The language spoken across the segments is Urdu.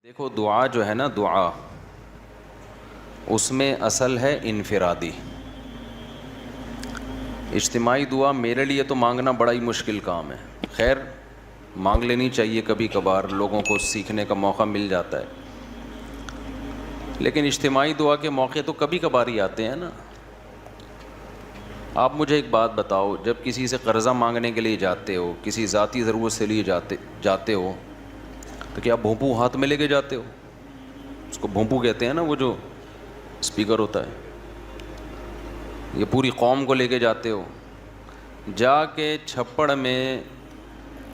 دیکھو دعا جو ہے نا، دعا اس میں اصل ہے انفرادی. اجتماعی دعا میرے لیے تو مانگنا بڑا ہی مشکل کام ہے. خیر مانگ لینی چاہیے کبھی کبھار، لوگوں کو سیکھنے کا موقع مل جاتا ہے. لیکن اجتماعی دعا کے موقع تو کبھی کبھار ہی آتے ہیں نا. آپ مجھے ایک بات بتاؤ، جب کسی سے قرضہ مانگنے کے لیے جاتے ہو، کسی ذاتی ضرورت سے لیے جاتے ہو، تو کیا بھونپو ہاتھ میں لے کے جاتے ہو؟ اس کو بھونپو کہتے ہیں نا، وہ جو اسپیکر ہوتا ہے. یہ پوری قوم کو لے کے جاتے ہو، جا کے چھپڑ میں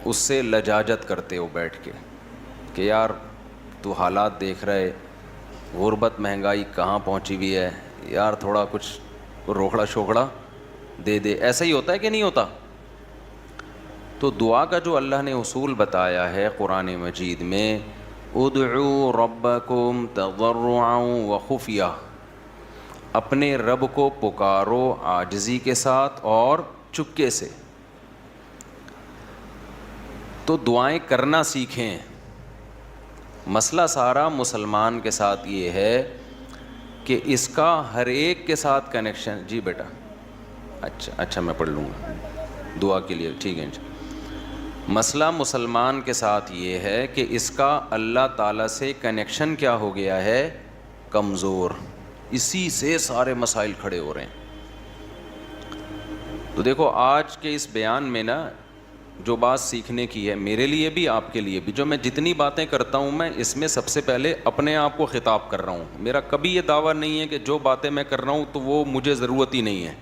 اس سے لجاجت کرتے ہو بیٹھ کے کہ یار تو حالات دیکھ رہے، غربت مہنگائی کہاں پہنچی ہوئی ہے یار، تھوڑا کچھ روکڑا شوکڑا دے دے. ایسا ہی ہوتا ہے کہ نہیں ہوتا؟ تو دعا کا جو اللہ نے اصول بتایا ہے قرآن مجید میں، ادعوا ربکم تضرعا وخفیہ، اپنے رب کو پکارو عاجزی کے ساتھ اور چپکے سے. تو دعائیں کرنا سیکھیں. مسئلہ سارا مسلمان کے ساتھ یہ ہے کہ اس کا ہر ایک کے ساتھ کنیکشن. جی بیٹا، اچھا میں پڑھ لوں گا دعا کے لیے، ٹھیک ہے. مسئلہ مسلمان کے ساتھ یہ ہے کہ اس کا اللہ تعالیٰ سے کنیکشن کیا ہو گیا ہے؟ کمزور. اسی سے سارے مسائل کھڑے ہو رہے ہیں. تو دیکھو آج کے اس بیان میں نا جو بات سیکھنے کی ہے، میرے لیے بھی آپ کے لیے بھی، جو میں جتنی باتیں کرتا ہوں میں اس میں سب سے پہلے اپنے آپ کو خطاب کر رہا ہوں. میرا کبھی یہ دعویٰ نہیں ہے کہ جو باتیں میں کر رہا ہوں تو وہ مجھے ضرورت ہی نہیں ہے.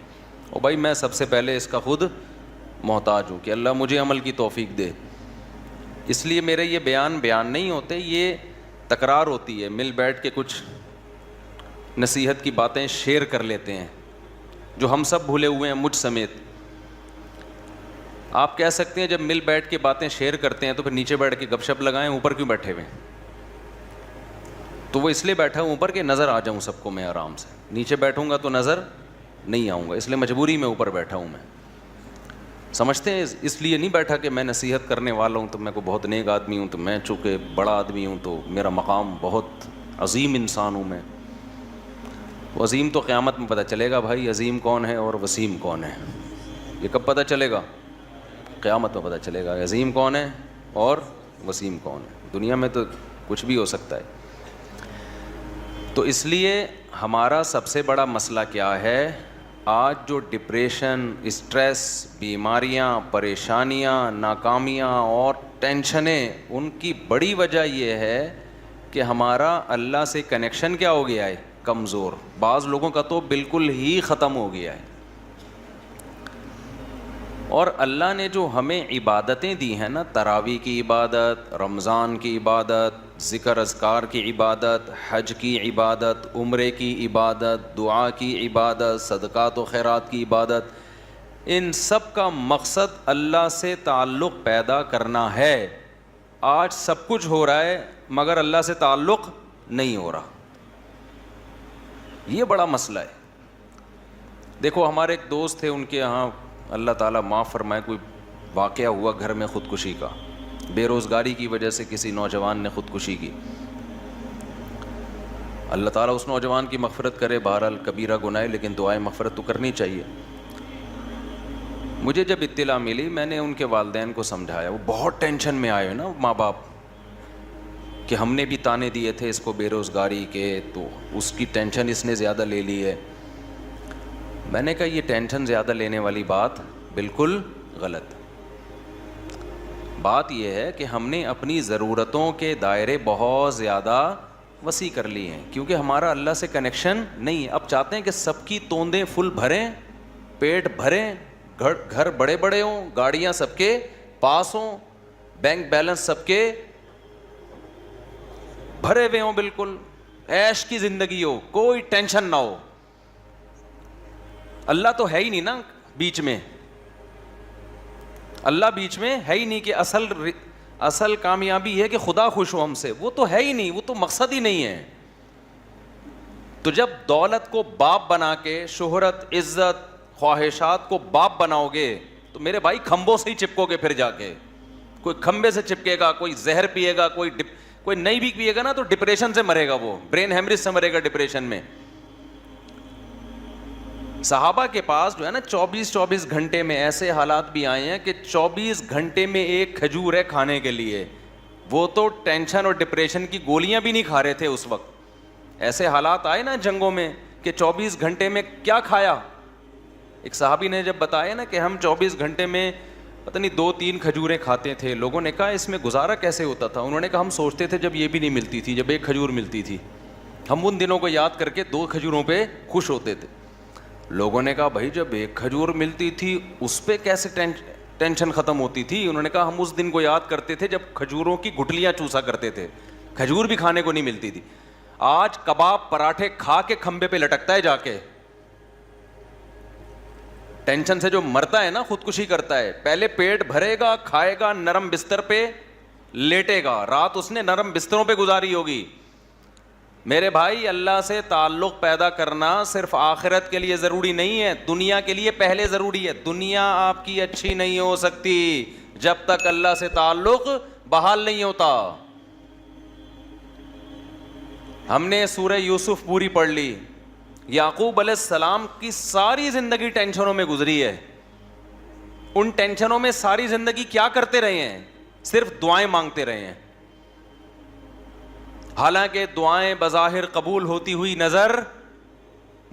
اور بھائی میں سب سے پہلے اس کا خود محتاج ہوں کہ اللہ مجھے عمل کی توفیق دے. اس لیے میرے یہ بیان نہیں ہوتے، یہ تکرار ہوتی ہے. مل بیٹھ کے کچھ نصیحت کی باتیں شیئر کر لیتے ہیں جو ہم سب بھولے ہوئے ہیں، مجھ سمیت. آپ کہہ سکتے ہیں جب مل بیٹھ کے باتیں شیئر کرتے ہیں تو پھر نیچے بیٹھ کے گپ شپ لگائیں، اوپر کیوں بیٹھے ہوئے؟ تو وہ اس لیے بیٹھا ہوں اوپر کہ نظر آ جاؤں سب کو میں آرام سے. نیچے بیٹھوں گا تو نظر نہیں آؤں گا، اس لیے مجبوری میں اوپر بیٹھا ہوں. میں سمجھتے ہیں اس لیے نہیں بیٹھا کہ میں نصیحت کرنے والا ہوں تو میں کو بہت نیک آدمی ہوں، تو میں چونکہ بڑا آدمی ہوں تو میرا مقام بہت عظیم انسان ہوں میں. عظیم تو قیامت میں پتہ چلے گا بھائی، عظیم کون ہے اور وسیم کون ہے. یہ کب پتہ چلے گا؟ قیامت میں پتہ چلے گا عظیم کون ہے اور وسیم کون ہے. دنیا میں تو کچھ بھی ہو سکتا ہے. تو اس لیے ہمارا سب سے بڑا مسئلہ کیا ہے؟ آج جو ڈپریشن، اسٹریس، بیماریاں، پریشانیاں، ناکامیاں اور ٹینشنیں، ان کی بڑی وجہ یہ ہے کہ ہمارا اللہ سے کنیکشن کیا ہو گیا ہے؟ کمزور. بعض لوگوں کا تو بالکل ہی ختم ہو گیا ہے. اور اللہ نے جو ہمیں عبادتیں دی ہیں نا، تراویح کی عبادت، رمضان کی عبادت، ذکر اذکار کی عبادت، حج کی عبادت، عمرے کی عبادت، دعا کی عبادت، صدقات و خیرات کی عبادت، ان سب کا مقصد اللہ سے تعلق پیدا کرنا ہے. آج سب کچھ ہو رہا ہے مگر اللہ سے تعلق نہیں ہو رہا. یہ بڑا مسئلہ ہے. دیکھو ہمارے ایک دوست تھے، ان کے یہاں اللہ تعالیٰ معاف فرمائے کوئی واقعہ ہوا گھر میں خودکشی کا. بے روزگاری کی وجہ سے کسی نوجوان نے خودکشی کی. اللہ تعالیٰ اس نوجوان کی مغفرت کرے. بہرحال کبیرہ گناہ ہے لیکن دعائیں مغفرت تو کرنی چاہیے. مجھے جب اطلاع ملی میں نے ان کے والدین کو سمجھایا. وہ بہت ٹینشن میں آئے نا ماں باپ کہ ہم نے بھی تانے دیے تھے اس کو بے روزگاری کے، تو اس کی ٹینشن اس نے زیادہ لے لی ہے. میں نے کہا یہ ٹینشن زیادہ لینے والی بات بالکل غلط. بات یہ ہے کہ ہم نے اپنی ضرورتوں کے دائرے بہت زیادہ وسیع کر لی ہیں کیونکہ ہمارا اللہ سے کنیکشن نہیں ہے. اب چاہتے ہیں کہ سب کی توندیں فل بھریں، پیٹ بھریں، گھر بڑے بڑے ہوں، گاڑیاں سب کے پاس ہوں، بینک بیلنس سب کے بھرے ہوئے ہوں، بالکل عیش کی زندگی ہو، کوئی ٹینشن نہ ہو. اللہ تو ہے ہی نہیں نا بیچ میں. اللہ بیچ میں ہے ہی نہیں کہ اصل کامیابی ہے کہ خدا خوش ہو ہم سے. وہ تو ہے ہی نہیں، وہ تو مقصد ہی نہیں ہے. تو جب دولت کو باپ بنا کے، شہرت، عزت، خواہشات کو باپ بناؤ گے تو میرے بھائی کھمبوں سے ہی چپکو گے. پھر جا کے کوئی کھمبے سے چپکے گا، کوئی زہر پیے گا، کوئی کوئی نہیں بھی پیے گا نا تو ڈپریشن سے مرے گا, وہ برین ہیمریج سے مرے گا ڈپریشن میں. صحابہ کے پاس جو ہے نا 24 گھنٹے میں ایسے حالات بھی آئے ہیں کہ 24 گھنٹے میں ایک کھجور ہے کھانے کے لیے. وہ تو ٹینشن اور ڈپریشن کی گولیاں بھی نہیں کھا رہے تھے اس وقت. ایسے حالات آئے نا جنگوں میں کہ 24 گھنٹے میں کیا کھایا. ایک صحابی نے جب بتایا نا کہ ہم 24 گھنٹے میں پتہ نہیں 2-3 کھجوریں کھاتے تھے, لوگوں نے کہا اس میں گزارا کیسے ہوتا تھا. انہوں نے کہا ہم سوچتے تھے جب یہ بھی نہیں ملتی تھی, جب ایک کھجور ملتی تھی, ہم ان دنوں کو یاد کر کے 2 کھجوروں پہ خوش ہوتے تھے. لوگوں نے کہا بھائی جب ایک کھجور ملتی تھی اس پہ کیسے ٹینشن ختم ہوتی تھی. انہوں نے کہا ہم اس دن کو یاد کرتے تھے جب کھجوروں کی گٹلیاں چوسا کرتے تھے, کھجور بھی کھانے کو نہیں ملتی تھی. آج کباب پراٹھے کھا کے کھمبے پہ لٹکتا ہے جا کے. ٹینشن سے جو مرتا ہے نا خودکشی کرتا ہے. پہلے پیٹ بھرے گا, کھائے گا, نرم بستر پہ لیٹے گا, رات اس نے نرم بستروں پہ گزاری ہوگی. میرے بھائی اللہ سے تعلق پیدا کرنا صرف آخرت کے لیے ضروری نہیں ہے, دنیا کے لیے پہلے ضروری ہے. دنیا آپ کی اچھی نہیں ہو سکتی جب تک اللہ سے تعلق بحال نہیں ہوتا. ہم نے سورہ یوسف پوری پڑھ لی. یعقوب علیہ السلام کی ساری زندگی ٹینشنوں میں گزری ہے. ان ٹینشنوں میں ساری زندگی کیا کرتے رہے ہیں؟ صرف دعائیں مانگتے رہے ہیں. حالانکہ دعائیں بظاہر قبول ہوتی ہوئی نظر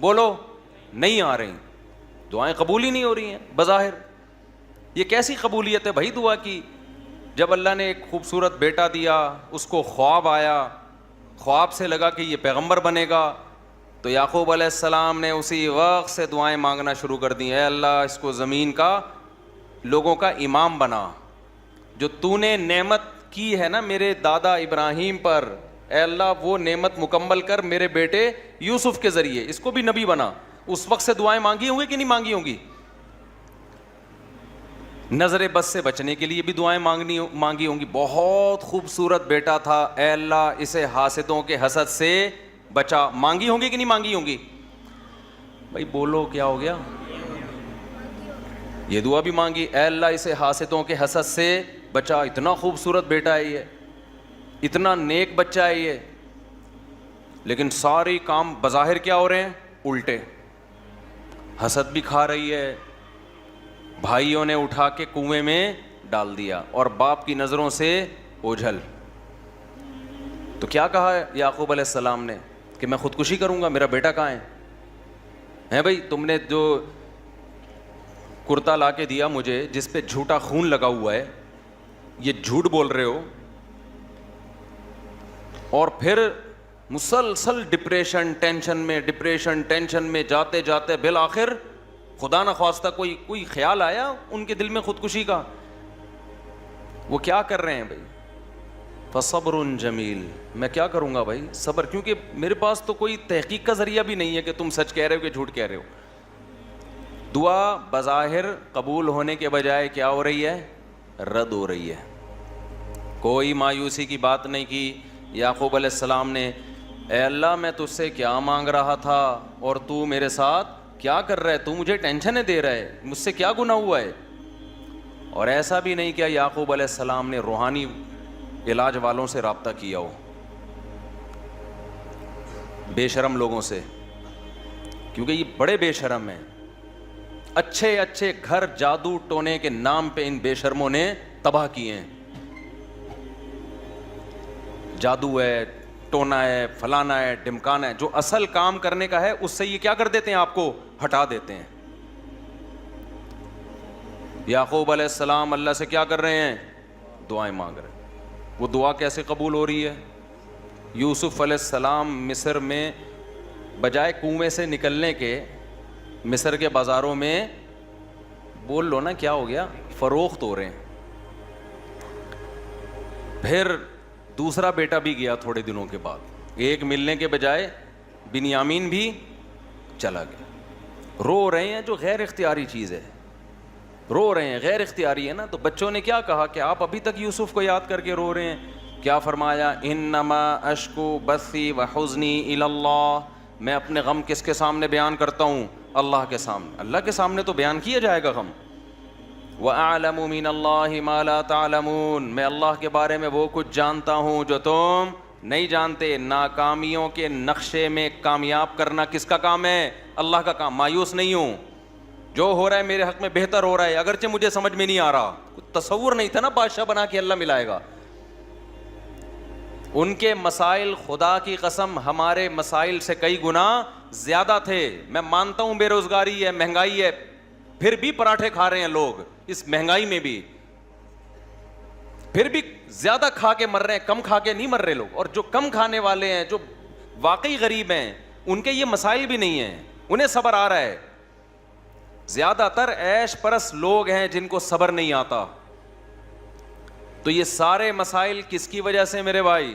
بولو نہیں آ رہی. دعائیں قبول ہی نہیں ہو رہی ہیں بظاہر. یہ کیسی قبولیت ہے بھائی دعا کی؟ جب اللہ نے ایک خوبصورت بیٹا دیا, اس کو خواب آیا, خواب سے لگا کہ یہ پیغمبر بنے گا, تو یعقوب علیہ السلام نے اسی وقت سے دعائیں مانگنا شروع کر دی. اے اللہ اس کو زمین کا لوگوں کا امام بنا. جو تو نے نعمت کی ہے نا میرے دادا ابراہیم پر, اے اللہ وہ نعمت مکمل کر میرے بیٹے یوسف کے ذریعے, اس کو بھی نبی بنا. اس وقت سے دعائیں مانگی ہوں گی کہ نہیں مانگی ہوں گی؟ نظر بد سے بچنے کے لیے بھی دعائیں مانگی ہوں گی. بہت خوبصورت بیٹا تھا, اے اللہ اسے حاسدوں کے حسد سے بچا. مانگی ہوں گی کہ نہیں مانگی ہوں گی؟ بھائی بولو کیا ہو گیا؟ یہ دعا بھی مانگی, اے اللہ اسے حاسدوں کے حسد سے بچا. اتنا خوبصورت بیٹا ہے یہ, اتنا نیک بچہ ہے یہ, لیکن سارے کام بظاہر کیا ہو رہے ہیں؟ الٹے. حسد بھی کھا رہی ہے, بھائیوں نے اٹھا کے کنویں میں ڈال دیا, اور باپ کی نظروں سے اوجھل. تو کیا کہا یعقوب علیہ السلام نے کہ میں خودکشی کروں گا, میرا بیٹا کہاں ہے بھائی؟ تم نے جو کرتا لا کے دیا مجھے جس پہ جھوٹا خون لگا ہوا ہے, یہ جھوٹ بول رہے ہو, اور پھر مسلسل ڈپریشن ٹینشن میں جاتے جاتے بالآخر خدا نخواستہ کوئی خیال آیا ان کے دل میں خودکشی کا. وہ کیا کر رہے ہیں بھائی؟ فصبر جمیل. میں کیا کروں گا بھائی؟ صبر, کیونکہ میرے پاس تو کوئی تحقیق کا ذریعہ بھی نہیں ہے کہ تم سچ کہہ رہے ہو کہ جھوٹ کہہ رہے ہو. دعا بظاہر قبول ہونے کے بجائے کیا ہو رہی ہے؟ رد ہو رہی ہے. کوئی مایوسی کی بات نہیں کی یعقوب علیہ السلام نے. اے اللہ میں تجھ سے کیا مانگ رہا تھا اور تو میرے ساتھ کیا کر رہا ہے؟ تو مجھے ٹینشنیں دے رہا ہے, مجھ سے کیا گناہ ہوا ہے؟ اور ایسا بھی نہیں کیا یعقوب علیہ السلام نے روحانی علاج والوں سے رابطہ کیا ہو, بے شرم لوگوں سے, کیونکہ یہ بڑے بے شرم ہیں. اچھے اچھے گھر جادو ٹونے کے نام پہ ان بے شرموں نے تباہ کیے ہیں. جادو ہے, ٹونا ہے, فلانا ہے, ڈمکانا ہے, جو اصل کام کرنے کا ہے اس سے یہ کیا کر دیتے ہیں؟ آپ کو ہٹا دیتے ہیں. یعقوب علیہ السلام اللہ سے کیا کر رہے ہیں؟ دعائیں مانگ رہے ہیں. وہ دعا کیسے قبول ہو رہی ہے؟ یوسف علیہ السلام مصر میں بجائے کنویں سے نکلنے کے مصر کے بازاروں میں بول لو نا کیا ہو گیا؟ فروخت ہو رہے ہیں. پھر دوسرا بیٹا بھی گیا تھوڑے دنوں کے بعد, ایک ملنے کے بجائے بنیامین بھی چلا گیا. رو رہے ہیں, جو غیر اختیاری چیز ہے, رو رہے ہیں, غیر اختیاری ہے نا. تو بچوں نے کیا کہا کہ آپ ابھی تک یوسف کو یاد کر کے رو رہے ہیں؟ کیا فرمایا؟ انما اشکو بثی وحزنی الی اللہ. میں اپنے غم کس کے سامنے بیان کرتا ہوں؟ اللہ کے سامنے. اللہ کے سامنے تو بیان کیا جائے گا غم. وَأَعْلَمُ مِنَ اللَّهِ مَا لَا تَعْلَمُونَ، میں اللہ کے بارے میں وہ کچھ جانتا ہوں جو تم نہیں جانتے۔ ناکامیوں کے نقشے میں کامیاب کرنا کس کا کام ہے؟ اللہ کا کام۔ مایوس نہیں ہوں، جو ہو رہا ہے میرے حق میں بہتر ہو رہا ہے، اگرچہ مجھے سمجھ میں نہیں آ رہا۔ تصور نہیں تھا نا بادشاہ بنا کے اللہ ملائے گا۔ ان کے مسائل خدا کی قسم ہمارے مسائل سے کئی گنا زیادہ تھے۔ میں مانتا ہوں بے روزگاری ہے، مہنگائی ہے، پھر بھی پراٹھے کھا رہے ہیں لوگ اس مہنگائی میں بھی، پھر بھی زیادہ کھا کے مر رہے ہیں، کم کھا کے نہیں مر رہے لوگ۔ اور جو کم کھانے والے ہیں، جو واقعی غریب ہیں، ان کے یہ مسائل بھی نہیں ہیں، انہیں صبر آ رہا ہے۔ زیادہ تر عیش پرست لوگ ہیں جن کو صبر نہیں آتا۔ تو یہ سارے مسائل کس کی وجہ سے میرے بھائی؟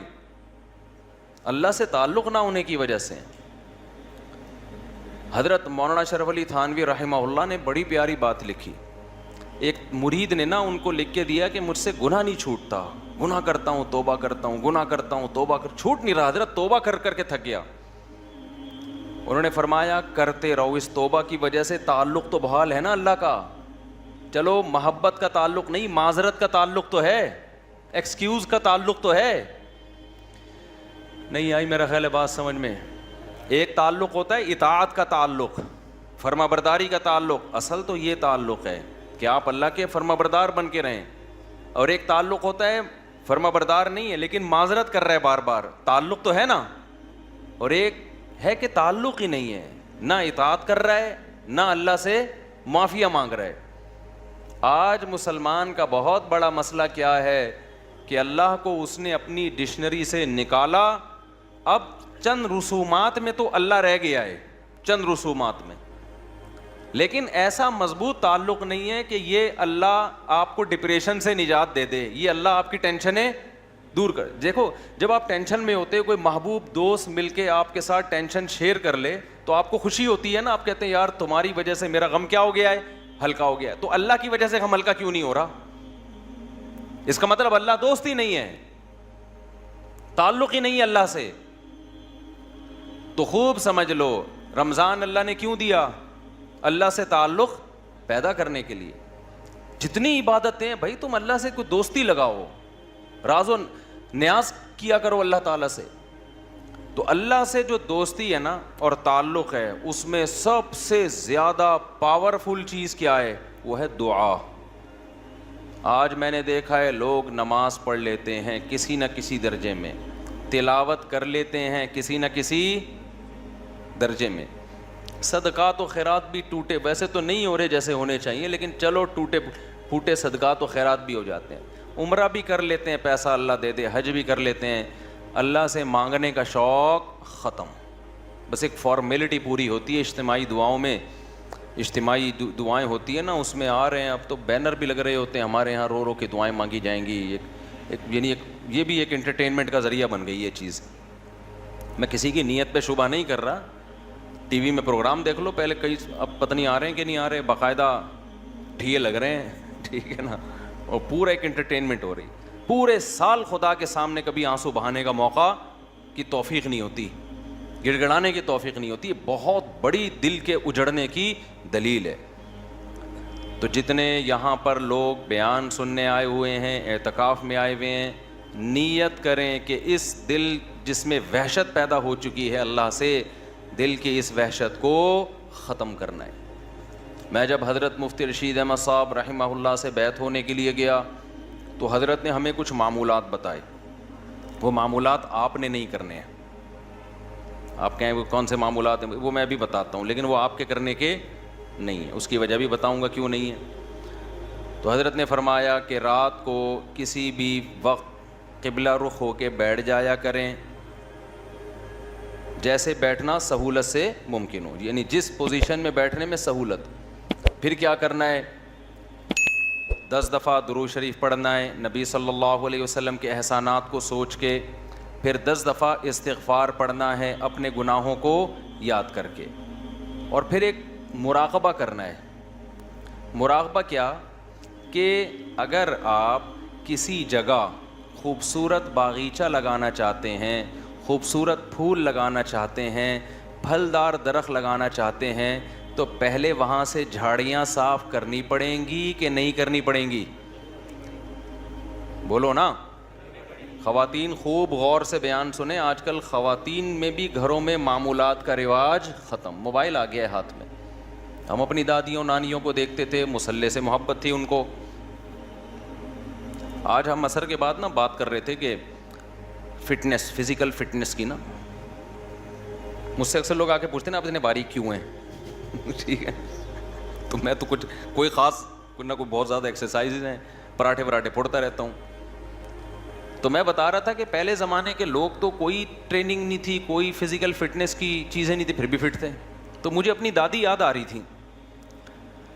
اللہ سے تعلق نہ ہونے کی وجہ سے۔ حضرت مولانا اشرف علی تھانوی رحمہ اللہ نے بڑی پیاری بات لکھی۔ ایک مرید نے نا ان کو لکھ کے دیا کہ مجھ سے گناہ نہیں چھوٹتا، گناہ کرتا ہوں توبہ کرتا ہوں، گناہ کرتا ہوں توبہ چھوٹ نہیں رہا، حضرت توبہ کر کر کے تھک گیا۔ انہوں نے فرمایا کرتے رہو، اس توبہ کی وجہ سے تعلق تو بحال ہے نا اللہ کا۔ چلو محبت کا تعلق نہیں، معذرت کا تعلق تو ہے، ایکسکیوز کا تعلق تو ہے۔ نہیں آئی میرا خیال ہے بات سمجھ میں؟ ایک تعلق ہوتا ہے اطاعت کا تعلق، فرما برداری کا تعلق، اصل تو یہ تعلق ہے کہ آپ اللہ کے فرما بردار بن کے رہیں۔ اور ایک تعلق ہوتا ہے فرما بردار نہیں ہے لیکن معذرت کر رہا ہے بار بار، تعلق تو ہے نا۔ اور ایک ہے کہ تعلق ہی نہیں ہے، نہ اطاعت کر رہا ہے نہ اللہ سے معافیہ مانگ رہا ہے۔ آج مسلمان کا بہت بڑا مسئلہ کیا ہے کہ اللہ کو اس نے اپنی ڈکشنری سے نکالا، اب چند رسومات میں تو اللہ رہ گیا ہے، چند رسومات میں، لیکن ایسا مضبوط تعلق نہیں ہے کہ یہ اللہ آپ کو ڈپریشن سے نجات دے دے، یہ اللہ آپ کی ٹینشنیں دور کر۔ دیکھو جب آپ ٹینشن میں ہوتے، کوئی محبوب دوست مل کے آپ کے ساتھ ٹینشن شیئر کر لے تو آپ کو خوشی ہوتی ہے نا، آپ کہتے ہیں یار تمہاری وجہ سے میرا غم کیا ہو گیا ہے؟ ہلکا ہو گیا ہے۔ تو اللہ کی وجہ سے غم ہلکا کیوں نہیں ہو رہا؟ اس کا مطلب اللہ دوست ہی نہیں ہے، تعلق ہی نہیں ہے اللہ سے۔ تو خوب سمجھ لو رمضان اللہ نے کیوں دیا؟ اللہ سے تعلق پیدا کرنے کے لیے۔ جتنی عبادتیں ہیں بھائی تم اللہ سے کوئی دوستی لگاؤ، راز و نیاز کیا کرو اللہ تعالیٰ سے۔ تو اللہ سے جو دوستی ہے نا اور تعلق ہے، اس میں سب سے زیادہ پاورفل چیز کیا ہے؟ وہ ہے دعا۔ آج میں نے دیکھا ہے لوگ نماز پڑھ لیتے ہیں کسی نہ کسی درجے میں، تلاوت کر لیتے ہیں کسی نہ کسی درجے میں، صدقات و خیرات بھی ٹوٹے، ویسے تو نہیں ہو رہے جیسے ہونے چاہیے لیکن چلو ٹوٹے پھوٹے صدقات و خیرات بھی ہو جاتے ہیں، عمرہ بھی کر لیتے ہیں پیسہ اللہ دے دے، حج بھی کر لیتے ہیں، اللہ سے مانگنے کا شوق ختم، بس ایک فارمیلٹی پوری ہوتی ہے اجتماعی دعاؤں میں، اجتماعی دعائیں ہوتی ہیں نا اس میں آ رہے ہیں، اب تو بینر بھی لگ رہے ہوتے ہیں ہمارے یہاں، رو رو کے دعائیں مانگی جائیں گی، یعنی یہ بھی ایک انٹرٹینمنٹ کا ذریعہ بن گئی یہ چیز۔ میں کسی کی نیت پہ شبہ نہیں کر رہا، ٹی وی میں پروگرام دیکھ لو پہلے، کئی اب پتہ نہیں آ رہے ہیں کہ نہیں آ رہے، باقاعدہ ٹھیے لگ رہے ہیں، ٹھیک ہے نا، اور پورا ایک انٹرٹینمنٹ ہو رہی۔ پورے سال خدا کے سامنے کبھی آنسو بہانے کا موقع کی توفیق نہیں ہوتی، گڑ گڑانے کی توفیق نہیں ہوتی، بہت بڑی دل کے اجڑنے کی دلیل ہے۔ تو جتنے یہاں پر لوگ بیان سننے آئے ہوئے ہیں، اعتکاف میں آئے ہوئے ہیں، نیت کریں کہ اس دل جس میں وحشت پیدا ہو چکی ہے اللہ سے، دل کی اس وحشت کو ختم کرنا ہے۔ میں جب حضرت مفتی رشید احمد صاحب رحمہ اللہ سے بیعت ہونے کے لیے گیا تو حضرت نے ہمیں کچھ معمولات بتائے، وہ معمولات آپ نے نہیں کرنے ہیں۔ آپ کہیں وہ کون سے معمولات ہیں؟ وہ میں بھی بتاتا ہوں، لیکن وہ آپ کے کرنے کے نہیں ہیں، اس کی وجہ بھی بتاؤں گا کیوں نہیں ہے۔ تو حضرت نے فرمایا کہ رات کو کسی بھی وقت قبلہ رخ ہو کے بیٹھ جایا کریں، جیسے بیٹھنا سہولت سے ممکن ہو، یعنی جس پوزیشن میں بیٹھنے میں سہولت۔ پھر کیا کرنا ہے؟ 10 دفعہ درود شریف پڑھنا ہے نبی صلی اللہ علیہ وسلم کے احسانات کو سوچ کے، پھر 10 دفعہ استغفار پڑھنا ہے اپنے گناہوں کو یاد کر کے، اور پھر ایک مراقبہ کرنا ہے۔ مراقبہ کیا؟ کہ اگر آپ کسی جگہ خوبصورت باغیچہ لگانا چاہتے ہیں، خوبصورت پھول لگانا چاہتے ہیں، پھلدار درخت لگانا چاہتے ہیں، تو پہلے وہاں سے جھاڑیاں صاف کرنی پڑیں گی کہ نہیں کرنی پڑیں گی؟ بولو نا. خواتین خوب غور سے بیان سنیں. آج کل خواتین میں بھی گھروں میں معمولات کا رواج ختم. موبائل آ گیا ہے ہاتھ میں. ہم اپنی دادیوں نانیوں کو دیکھتے تھے, مصلے سے محبت تھی ان کو. آج ہم عصر کے بعد نا بات کر رہے تھے کہ فٹنس, فزیکل فٹنس کی نا. مجھ سے اکثر لوگ آ کے پوچھتے ہیں نا آپ اتنے باریک کیوں ہیں. ٹھیک ہے, تو میں تو کوئی خاص کوئی نہ کوئی بہت زیادہ ایکسرسائز ہیں, پراٹھے وراٹھے پھوڑتا رہتا ہوں. تو میں بتا رہا تھا کہ پہلے زمانے کے لوگ تو کوئی ٹریننگ نہیں تھی, کوئی فزیکل فٹنس کی چیزیں نہیں تھی, پھر بھی فٹ تھے. تو مجھے اپنی دادی یاد آ رہی تھی.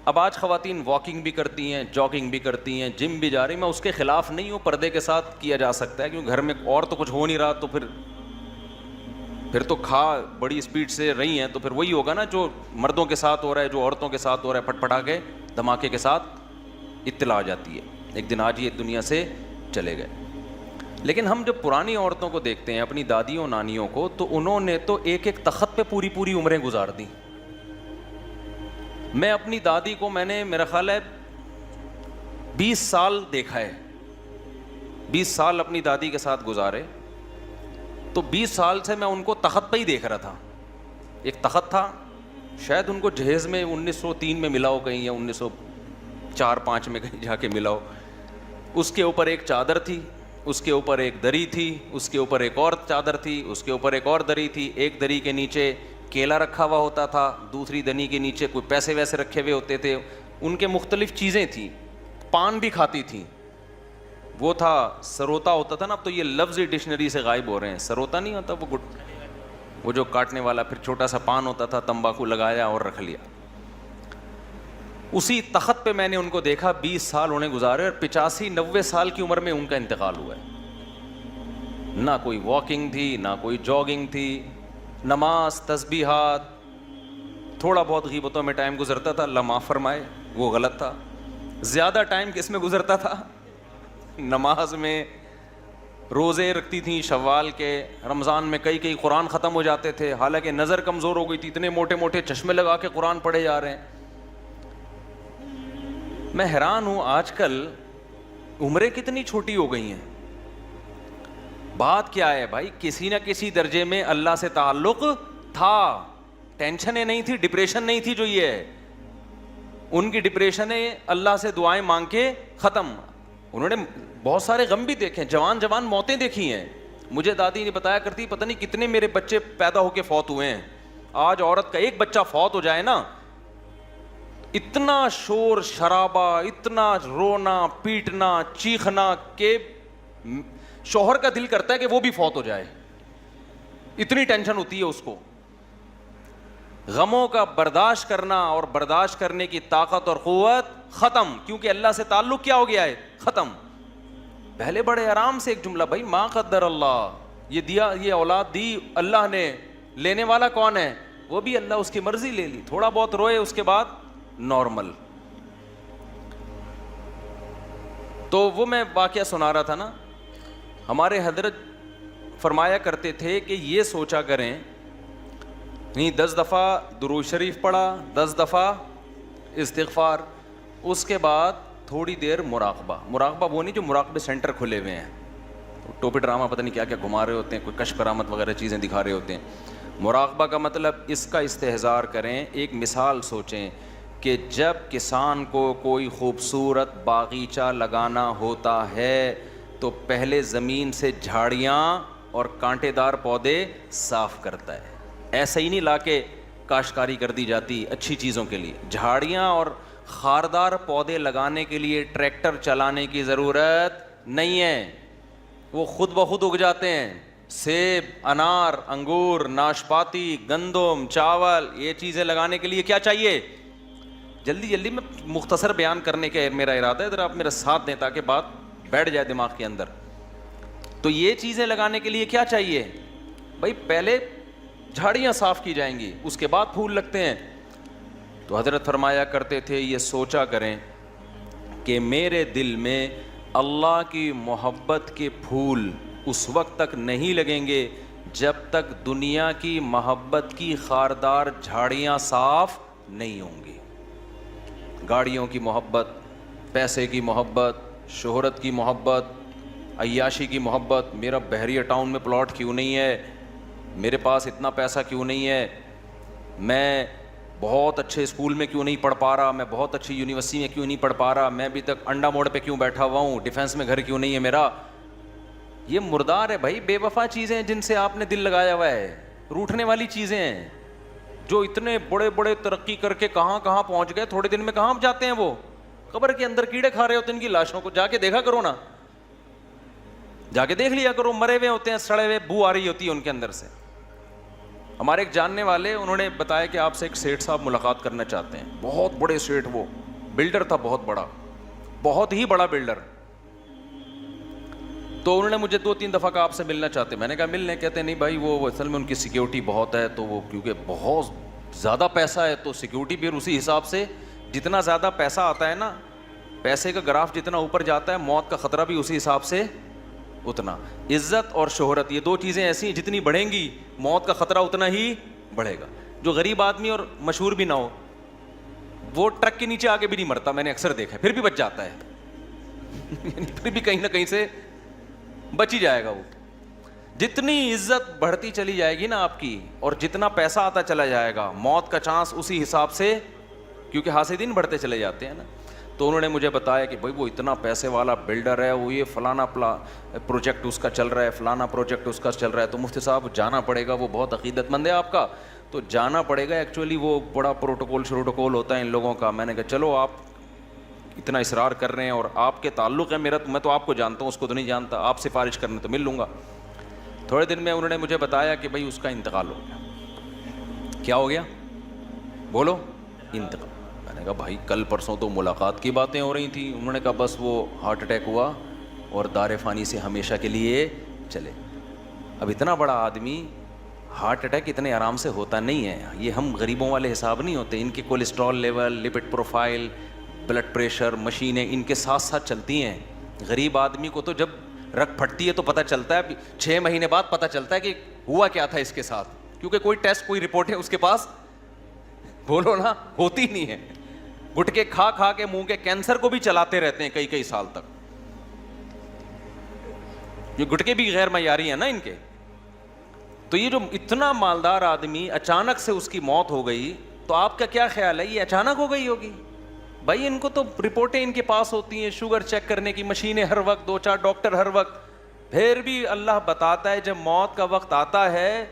اب آج خواتین واکنگ بھی کرتی ہیں, جاگنگ بھی کرتی ہیں, جم بھی جا رہی ہیں. میں اس کے خلاف نہیں ہوں, پردے کے ساتھ کیا جا سکتا ہے, کیونکہ گھر میں اور تو کچھ ہو نہیں رہا, تو پھر تو کھا بڑی اسپیڈ سے رہی ہیں, تو پھر وہی ہوگا نا جو مردوں کے ساتھ ہو رہا ہے, جو عورتوں کے ساتھ ہو رہا ہے, پھٹ پٹا کے دھماکے کے ساتھ اطلاع آ جاتی ہے. ایک دن آج یہ دنیا سے چلے گئے. لیکن ہم جب پرانی عورتوں کو دیکھتے ہیں, اپنی دادیوں نانیوں کو, تو انہوں نے تو ایک ایک تخت پہ پوری پوری عمریں گزار دیں. میں اپنی دادی کو میں نے میرا خیال ہے 20 سال دیکھا ہے, 20 سال اپنی دادی کے ساتھ گزارے. تو 20 سال سے میں ان کو تخت پہ ہی دیکھ رہا تھا. ایک تخت تھا, شاید ان کو جہیز میں 1903 میں ملا ہو کہیں, یا 1904-05 میں کہیں جا کے ملا ہو. اس کے اوپر ایک چادر تھی, اس کے اوپر ایک دری تھی, اس کے اوپر ایک اور چادر تھی, اس کے اوپر ایک اور دری تھی. ایک دری کے نیچے کیلا رکھا ہوا ہوتا تھا, دوسری دنی کے نیچے کوئی پیسے ویسے رکھے ہوئے ہوتے تھے. ان کے مختلف چیزیں تھیں. پان بھی کھاتی تھیں. وہ تھا سروتا ہوتا تھا نا, اب تو یہ لفظ ڈکشنری سے غائب ہو رہے ہیں. سروتا نہیں ہوتا وہ جو کاٹنے والا, پھر چھوٹا سا پان ہوتا تھا, تمباکو لگایا اور رکھ لیا. اسی تخت پہ میں نے ان کو دیکھا. 20 سال انہیں گزارے, اور 85-90 سال کی عمر میں ان کا انتقال ہوا ہے. نہ کوئی واکنگ تھی, نہ کوئی جاگنگ تھی, نماز, تسبیحات, تھوڑا بہت غیبتوں میں ٹائم گزرتا تھا, اللہ معاف فرمائے وہ غلط تھا. زیادہ ٹائم کس میں گزرتا تھا؟ نماز میں. روزے رکھتی تھیں شوال کے, رمضان میں کئی قرآن ختم ہو جاتے تھے, حالانکہ نظر کمزور ہو گئی تھی, اتنے موٹے موٹے چشمے لگا کے قرآن پڑھے جا رہے ہیں. میں حیران ہوں آج کل عمریں کتنی چھوٹی ہو گئی ہیں. بات کیا ہے بھائی؟ کسی نہ کسی درجے میں اللہ سے تعلق تھا, ٹینشنیں نہیں تھی, ڈپریشن نہیں تھی جو یہ ہے. ان کی ڈپریشنیں اللہ سے دعائیں مانگ کے ختم. انہوں نے بہت سارے غم بھی دیکھے, جوان موتیں دیکھی ہیں. مجھے دادی نے بتایا کرتی, پتہ نہیں کتنے میرے بچے پیدا ہو کے فوت ہوئے ہیں. آج عورت کا ایک بچہ فوت ہو جائے نا, اتنا شور شرابہ, اتنا رونا پیٹنا چیخنا کہ شوہر کا دل کرتا ہے کہ وہ بھی فوت ہو جائے, اتنی ٹینشن ہوتی ہے اس کو. غموں کا برداشت کرنا اور برداشت کرنے کی طاقت اور قوت ختم, کیونکہ اللہ سے تعلق کیا ہو گیا ہے؟ ختم. پہلے بڑے آرام سے ایک جملہ, بھائی ما قدر اللہ, یہ دیا, یہ اولاد دی اللہ نے, لینے والا کون ہے؟ وہ بھی اللہ, اس کی مرضی لے لی. تھوڑا بہت روئے, اس کے بعد نارمل. تو وہ میں واقعہ سنا رہا تھا نا, ہمارے حضرت فرمایا کرتے تھے کہ یہ سوچا کریں, نہیں 10 دفعہ درود شریف پڑھا, 10 دفعہ استغفار, اس کے بعد تھوڑی دیر مراقبہ. مراقبہ وہ نہیں جو مراقبے سینٹر کھلے ہوئے ہیں, ٹوپی ڈرامہ پتہ نہیں کیا کیا گھما رہے ہوتے ہیں, کوئی کشف کرامت وغیرہ چیزیں دکھا رہے ہوتے ہیں. مراقبہ کا مطلب اس کا استحضار کریں. ایک مثال سوچیں کہ جب کسان کو کوئی خوبصورت باغیچہ لگانا ہوتا ہے تو پہلے زمین سے جھاڑیاں اور کانٹے دار پودے صاف کرتا ہے. ایسا ہی نہیں لا کے کاشتکاری کر دی جاتی اچھی چیزوں کے لیے. جھاڑیاں اور خاردار پودے لگانے کے لیے ٹریکٹر چلانے کی ضرورت نہیں ہے, وہ خود بخود اگ جاتے ہیں. سیب, انار, انگور, ناشپاتی, گندم, چاول, یہ چیزیں لگانے کے لیے کیا چاہیے؟ جلدی میں مختصر بیان کرنے کا میرا ارادہ ہے, ذرا آپ میرا ساتھ دیں تاکہ بات بیٹھ جائے دماغ کے اندر. تو یہ چیزیں لگانے کے لیے کیا چاہیے بھائی؟ پہلے جھاڑیاں صاف کی جائیں گی, اس کے بعد پھول لگتے ہیں. تو حضرت فرمایا کرتے تھے, یہ سوچا کریں کہ میرے دل میں اللہ کی محبت کے پھول اس وقت تک نہیں لگیں گے جب تک دنیا کی محبت کی خاردار جھاڑیاں صاف نہیں ہوں گی. گاڑیوں کی محبت, پیسے کی محبت, شہرت کی محبت, عیاشی کی محبت, میرا بحریہ ٹاؤن میں پلاٹ کیوں نہیں ہے, میرے پاس اتنا پیسہ کیوں نہیں ہے, میں بہت اچھے اسکول میں کیوں نہیں پڑھ پا رہا, میں بہت اچھی یونیورسٹی میں کیوں نہیں پڑھ پا رہا, میں ابھی تک انڈا موڑ پہ کیوں بیٹھا ہوا ہوں, ڈیفینس میں گھر کیوں نہیں ہے میرا. یہ مردار ہے بھائی, بے وفا چیزیں ہیں جن سے آپ نے دل لگایا ہوا ہے, روٹھنے والی چیزیں ہیں. جو اتنے بڑے بڑے ترقی کر کے کہاں کہاں پہنچ گئے, تھوڑے دن میں کہاں جاتے ہیں وہ, قبر کے اندر کیڑے کھا رہے ہوتے ہیں ان کی لاشوں کو. جا کے دیکھا کرو نا, جا کے دیکھ لیا کرو, مرے ہوئے ہوتے ہیں, سڑے ہوئے, بو آ رہی ہوتی ہے ان کے اندر سے. ہمارے ایک جاننے والے, انہوں نے بتایا کہ آپ سے ایک سیٹھ صاحب ملاقات کرنا چاہتے ہیں, بہت بڑے سیٹھ, وہ بلڈر تھا, بہت بڑا, بہت ہی بڑا بلڈر. تو انہوں نے مجھے 2-3 دفعہ کہا آپ سے ملنا چاہتے ہیں. میں نے کہا ملنے, کہتے نہیں بھائی وہ اصل میں ان کی سیکیورٹی بہت ہے, تو وہ کیونکہ بہت زیادہ پیسہ ہے تو سیکیورٹی بھی اسی حساب سے, جتنا زیادہ پیسہ آتا ہے نا, پیسے کا گراف جتنا اوپر جاتا ہے, موت کا خطرہ بھی اسی حساب سے اتنا. عزت اور شہرت, یہ 2 چیزیں ایسی ہیں جتنی بڑھیں گی موت کا خطرہ اتنا ہی بڑھے گا. جو غریب آدمی اور مشہور بھی نہ ہو, وہ ٹرک کے نیچے آگے بھی نہیں مرتا, میں نے اکثر دیکھا ہے, پھر بھی بچ جاتا ہے پھر بھی کہیں نہ کہیں سے بچ ہی جائے گا وہ. جتنی عزت بڑھتی چلی جائے گی نا آپ کی, اور جتنا پیسہ آتا چلا جائے گا, موت کا چانس اسی حساب سے, کیونکہ حاسدین بڑھتے چلے جاتے ہیں نا. تو انہوں نے مجھے بتایا کہ بھائی وہ اتنا پیسے والا بلڈر ہے, وہ یہ فلانا پروجیکٹ اس کا چل رہا ہے, فلانا پروجیکٹ اس کا چل رہا ہے, تو مفتی صاحب جانا پڑے گا, وہ بہت عقیدت مند ہے آپ کا, تو جانا پڑے گا. ایکچولی وہ بڑا پروٹوکول ہوتا ہے ان لوگوں کا. میں نے کہا چلو آپ اتنا اصرار کر رہے ہیں اور آپ کے تعلق ہے میرا, تو میں تو آپ کو جانتا ہوں, اس کو تو نہیں جانتا, آپ سفارش کرنے تو مل لوں گا. تھوڑے دن میں انہوں نے مجھے بتایا کہ بھائی اس کا انتقال ہو گیا. کیا ہو گیا بولو؟ انتقال. میں نے کہا بھائی کل پرسوں تو ملاقات کی باتیں ہو رہی تھیں. انہوں نے کہا بس وہ ہارٹ اٹیک ہوا اور دار فانی سے ہمیشہ کے لیے چلے. اب اتنا بڑا آدمی, ہارٹ اٹیک اتنے آرام سے ہوتا نہیں ہے, یہ ہم غریبوں والے حساب نہیں ہوتے. ان کے cholesterol level, lipid profile, blood pressure, مشینیں ان کے ساتھ ساتھ چلتی ہیں. غریب آدمی کو تو جب رگ پھٹتی ہے تو پتہ چلتا ہے, 6 مہینے بعد پتہ چلتا ہے کہ ہوا کیا تھا اس کے ساتھ, کیونکہ کوئی ٹیسٹ, کوئی رپورٹ ہے اس کے پاس, بولو نا, ہوتی نہیں ہے. گٹکے کھا کھا کے منہ کے کینسر کو بھی چلاتے رہتے ہیں کئی سال تک. یہ گٹکے بھی غیر معیاری ہیں نا ان کے. تو یہ جو اتنا مالدار آدمی, اچانک سے اس کی موت ہو گئی, تو آپ کا کیا خیال ہے, یہ اچانک ہو گئی ہوگی؟ بھائی ان کو تو رپورٹیں ان کے پاس ہوتی ہیں, شوگر چیک کرنے کی مشینیں ہر وقت, 2-4 ڈاکٹر ہر وقت. پھر بھی اللہ بتاتا ہے جب موت کا وقت آتا ہے,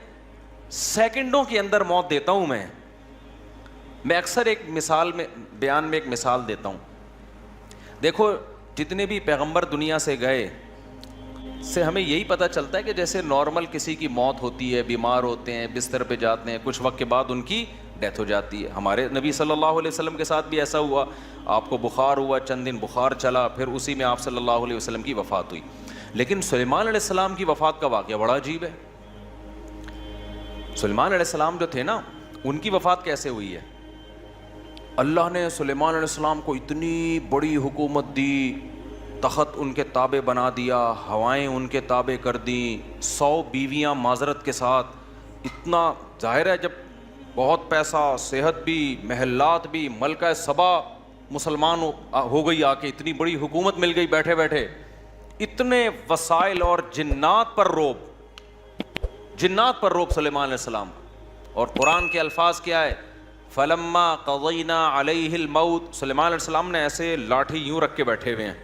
سیکنڈوں کے اندر موت دیتا ہوں میں. میں اکثر ایک مثال میں, بیان میں ایک مثال دیتا ہوں. دیکھو جتنے بھی پیغمبر دنیا سے گئے, سے ہمیں یہی پتہ چلتا ہے کہ جیسے نارمل کسی کی موت ہوتی ہے, بیمار ہوتے ہیں, بستر پہ جاتے ہیں, کچھ وقت کے بعد ان کی ڈیتھ ہو جاتی ہے. ہمارے نبی صلی اللہ علیہ وسلم کے ساتھ بھی ایسا ہوا. آپ کو بخار ہوا, چند دن بخار چلا, پھر اسی میں آپ صلی اللہ علیہ وسلم کی وفات ہوئی. لیکن سلیمان علیہ السلام کی وفات کا واقعہ بڑا عجیب ہے. سلیمان علیہ السلام جو تھے نا, ان کی وفات کیسے ہوئی ہے؟ اللہ نے سلیمان علیہ السلام کو اتنی بڑی حکومت دی, تخت ان کے تابع بنا دیا, ہوائیں ان کے تابع کر دیں, 100 بیویاں معذرت کے ساتھ. اتنا ظاہر ہے جب بہت پیسہ, صحت بھی, محلات بھی, ملکہ سبا مسلمان ہو گئی, آ کے اتنی بڑی حکومت مل گئی بیٹھے بیٹھے, اتنے وسائل, اور جنات پر روب سلیمان علیہ السلام. اور قرآن کے الفاظ کیا ہے؟ فلما قضینا علیہ الموت. سلیمان علیہ السلام نے ایسے لاٹھی یوں رکھ کے بیٹھے ہوئے ہیں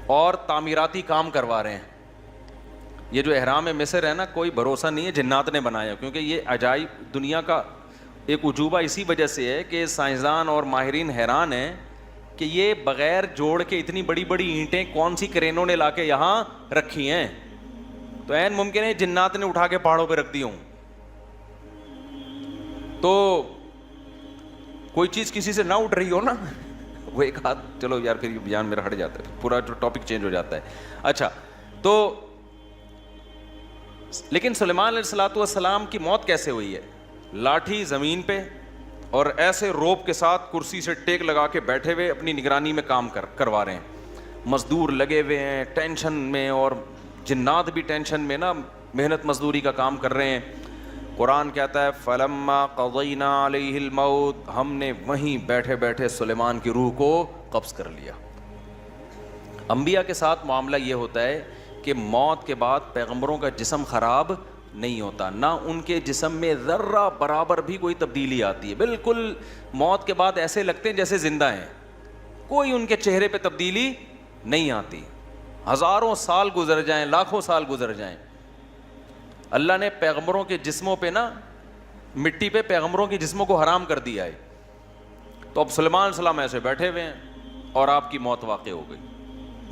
اور تعمیراتی کام کروا رہے ہیں. یہ جو احرام مصر ہے نا, کوئی بھروسہ نہیں ہے جنات نے بنایا, کیونکہ یہ عجائب دنیا کا ایک عجوبہ اسی وجہ سے ہے کہ سائنسدان اور ماہرین حیران ہیں کہ یہ بغیر جوڑ کے اتنی بڑی بڑی اینٹیں کون سی کرینوں نے لا کے یہاں رکھی ہیں. تو عین ممکن ہے جنات نے اٹھا کے پہاڑوں پہ رکھ دی ہوں. تو کوئی چیز کسی سے نہ اٹھ رہی ہو نا, وہ ایک ہاتھ, چلو یار پھر یہ بیان میرا ہٹ جاتا ہے, پورا جو ٹاپک چینج ہو جاتا ہے. اچھا, تو لیکن سلیمان علیہ السلام کی موت کیسے ہوئی ہے؟ لاٹھی زمین پہ اور ایسے روپ کے ساتھ کرسی سے ٹیک لگا کے بیٹھے ہوئے اپنی نگرانی میں کام کروا رہے ہیں. مزدور لگے ہوئے ہیں ٹینشن میں, اور جنات بھی ٹینشن میں نا, محنت مزدوری کا کام کر رہے ہیں. قرآن کہتا ہے فلما قضینا علیہ الموت، ہم نے وہیں بیٹھے بیٹھے سلیمان کی روح کو قبض کر لیا۔ انبیاء کے ساتھ معاملہ یہ ہوتا ہے کہ موت کے بعد پیغمبروں کا جسم خراب نہیں ہوتا، نہ ان کے جسم میں ذرہ برابر بھی کوئی تبدیلی آتی ہے، بالکل موت کے بعد ایسے لگتے ہیں جیسے زندہ ہیں، کوئی ان کے چہرے پہ تبدیلی نہیں آتی، ہزاروں سال گزر جائیں، لاکھوں سال گزر جائیں۔ اللہ نے پیغمبروں کے جسموں پہ نا، مٹی پہ پیغمبروں کے جسموں کو حرام کر دیا ہے، تو اب سلیمان علیہ السلام ایسے بیٹھے ہوئے ہیں اور آپ کی موت واقع ہو گئی،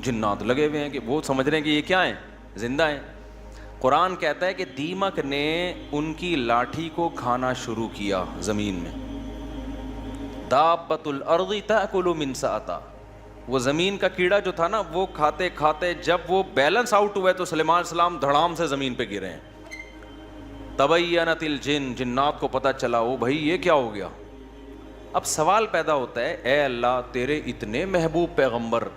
جنات لگے ہوئے ہیں کہ وہ سمجھ رہے ہیں کہ یہ کیا ہیں، زندہ ہیں۔ قرآن کہتا ہے کہ دیمک نے ان کی لاٹھی کو کھانا شروع کیا زمین میں، دابۃ الارض تاکل من سأتہ، وہ زمین کا کیڑا جو تھا نا، وہ کھاتے کھاتے جب وہ بیلنس آؤٹ ہوئے تو سلیمان علیہ السلام دھڑام سے زمین پہ گرے ہیں۔ تبینت الجن، جنات کو پتہ چلا وہ بھائی یہ کیا ہو گیا۔ اب سوال پیدا ہوتا ہے، اے اللہ تیرے اتنے محبوب پیغمبر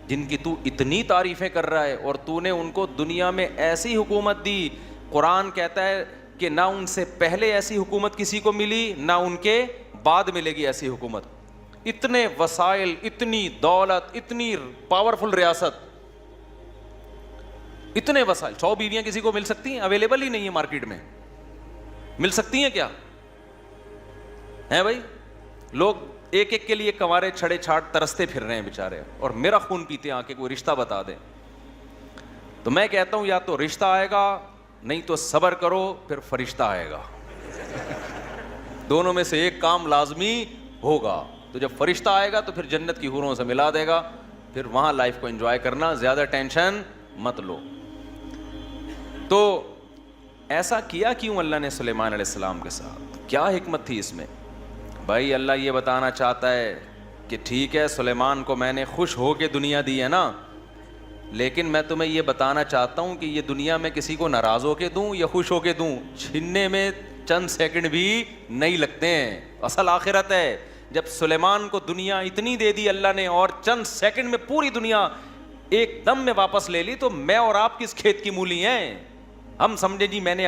جن کی تو اتنی تعریفیں کر رہا ہے اور تو نے ان کو دنیا میں ایسی حکومت دی، قرآن کہتا ہے کہ نہ ان سے پہلے ایسی حکومت کسی کو ملی نہ ان کے بعد ملے گی ایسی حکومت، اتنے وسائل، اتنی دولت، اتنی پاورفل ریاست، اتنے وسائل، 100 بیویاں کسی کو مل سکتی ہیں؟ اویلیبل ہی نہیں ہے مارکیٹ میں، مل سکتی ہیں کیا ہیں بھائی؟ لوگ ایک ایک کے لیے کنوارے چھڑے چھاٹ ترستے پھر رہے ہیں بیچارے، اور میرا خون پیتے ہیں آ کے کوئی رشتہ بتا دیں۔ تو میں کہتا ہوں یا تو رشتہ آئے گا، نہیں تو صبر کرو پھر فرشتہ آئے گا، دونوں میں سے ایک کام لازمی ہوگا۔ تو جب فرشتہ آئے گا تو پھر جنت کی حوروں سے ملا دے گا، پھر وہاں لائف کو انجوائے کرنا، زیادہ ٹینشن مت لو۔ تو ایسا کیا کیوں اللہ نے سلیمان علیہ السلام کے ساتھ؟ کیا حکمت تھی اس میں؟ بھائی اللہ یہ بتانا چاہتا ہے کہ ٹھیک ہے سلیمان کو میں نے خوش ہو کے دنیا دی ہے نا، لیکن میں تمہیں یہ بتانا چاہتا ہوں کہ یہ دنیا میں کسی کو ناراض ہو کے دوں یا خوش ہو کے دوں، چھیننے میں چند سیکنڈ بھی نہیں لگتے ہیں، اصل آخرت ہے۔ جب سلیمان کو دنیا اتنی دے دی اللہ نے اور چند سیکنڈ میں پوری دنیا ایک دم میں واپس لے لی، تو میں اور آپ کس کھیت کی مولی ہیں؟ ہم سمجھے جی میں نے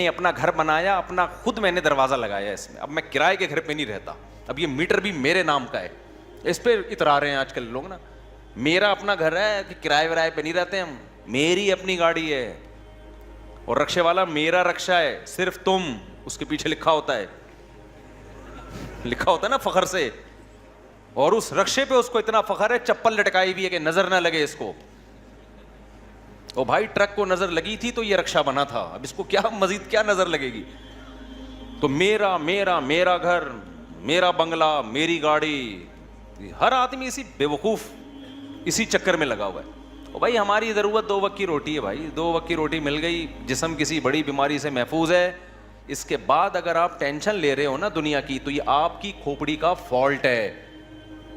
اپنا گھر بنایا، اپنا خود میں نے دروازہ لگایا اس میں، اب میں کرائے کے گھر پہ نہیں رہتا، اب یہ میٹر بھی میرے نام کا ہے۔ اس پہ اترا رہے ہیں آج کل لوگ نا، میرا اپنا گھر ہے کہ کرائے ورائے پہ نہیں رہتے ہم، میری اپنی گاڑی ہے، اور رکشے والا میرا رکشہ ہے، صرف تم، اس کے پیچھے لکھا ہوتا ہے نا فخر سے، اور اس رکشے پہ اس کو اتنا فخر ہے، چپل لٹکائی ہوئی ہے کہ نظر نہ لگے اس کو۔ او بھائی ٹرک کو نظر لگی تھی تو یہ رکشہ بنا تھا، اب اس کو کیا مزید کیا نظر لگے گی؟ تو میرا گھر، میرا بنگلہ، میری گاڑی، ہر آدمی اسی بیوقوف اسی چکر میں لگا ہوا ہے۔ او بھائی ہماری ضرورت 2 وقت کی روٹی ہے بھائی، 2 وقت کی روٹی مل گئی، جسم کسی بڑی بیماری سے محفوظ ہے۔ اس کے بعد اگر آپ ٹینشن لے رہے ہو نا دنیا کی، تو یہ آپ کی کھوپڑی کا فالٹ ہے،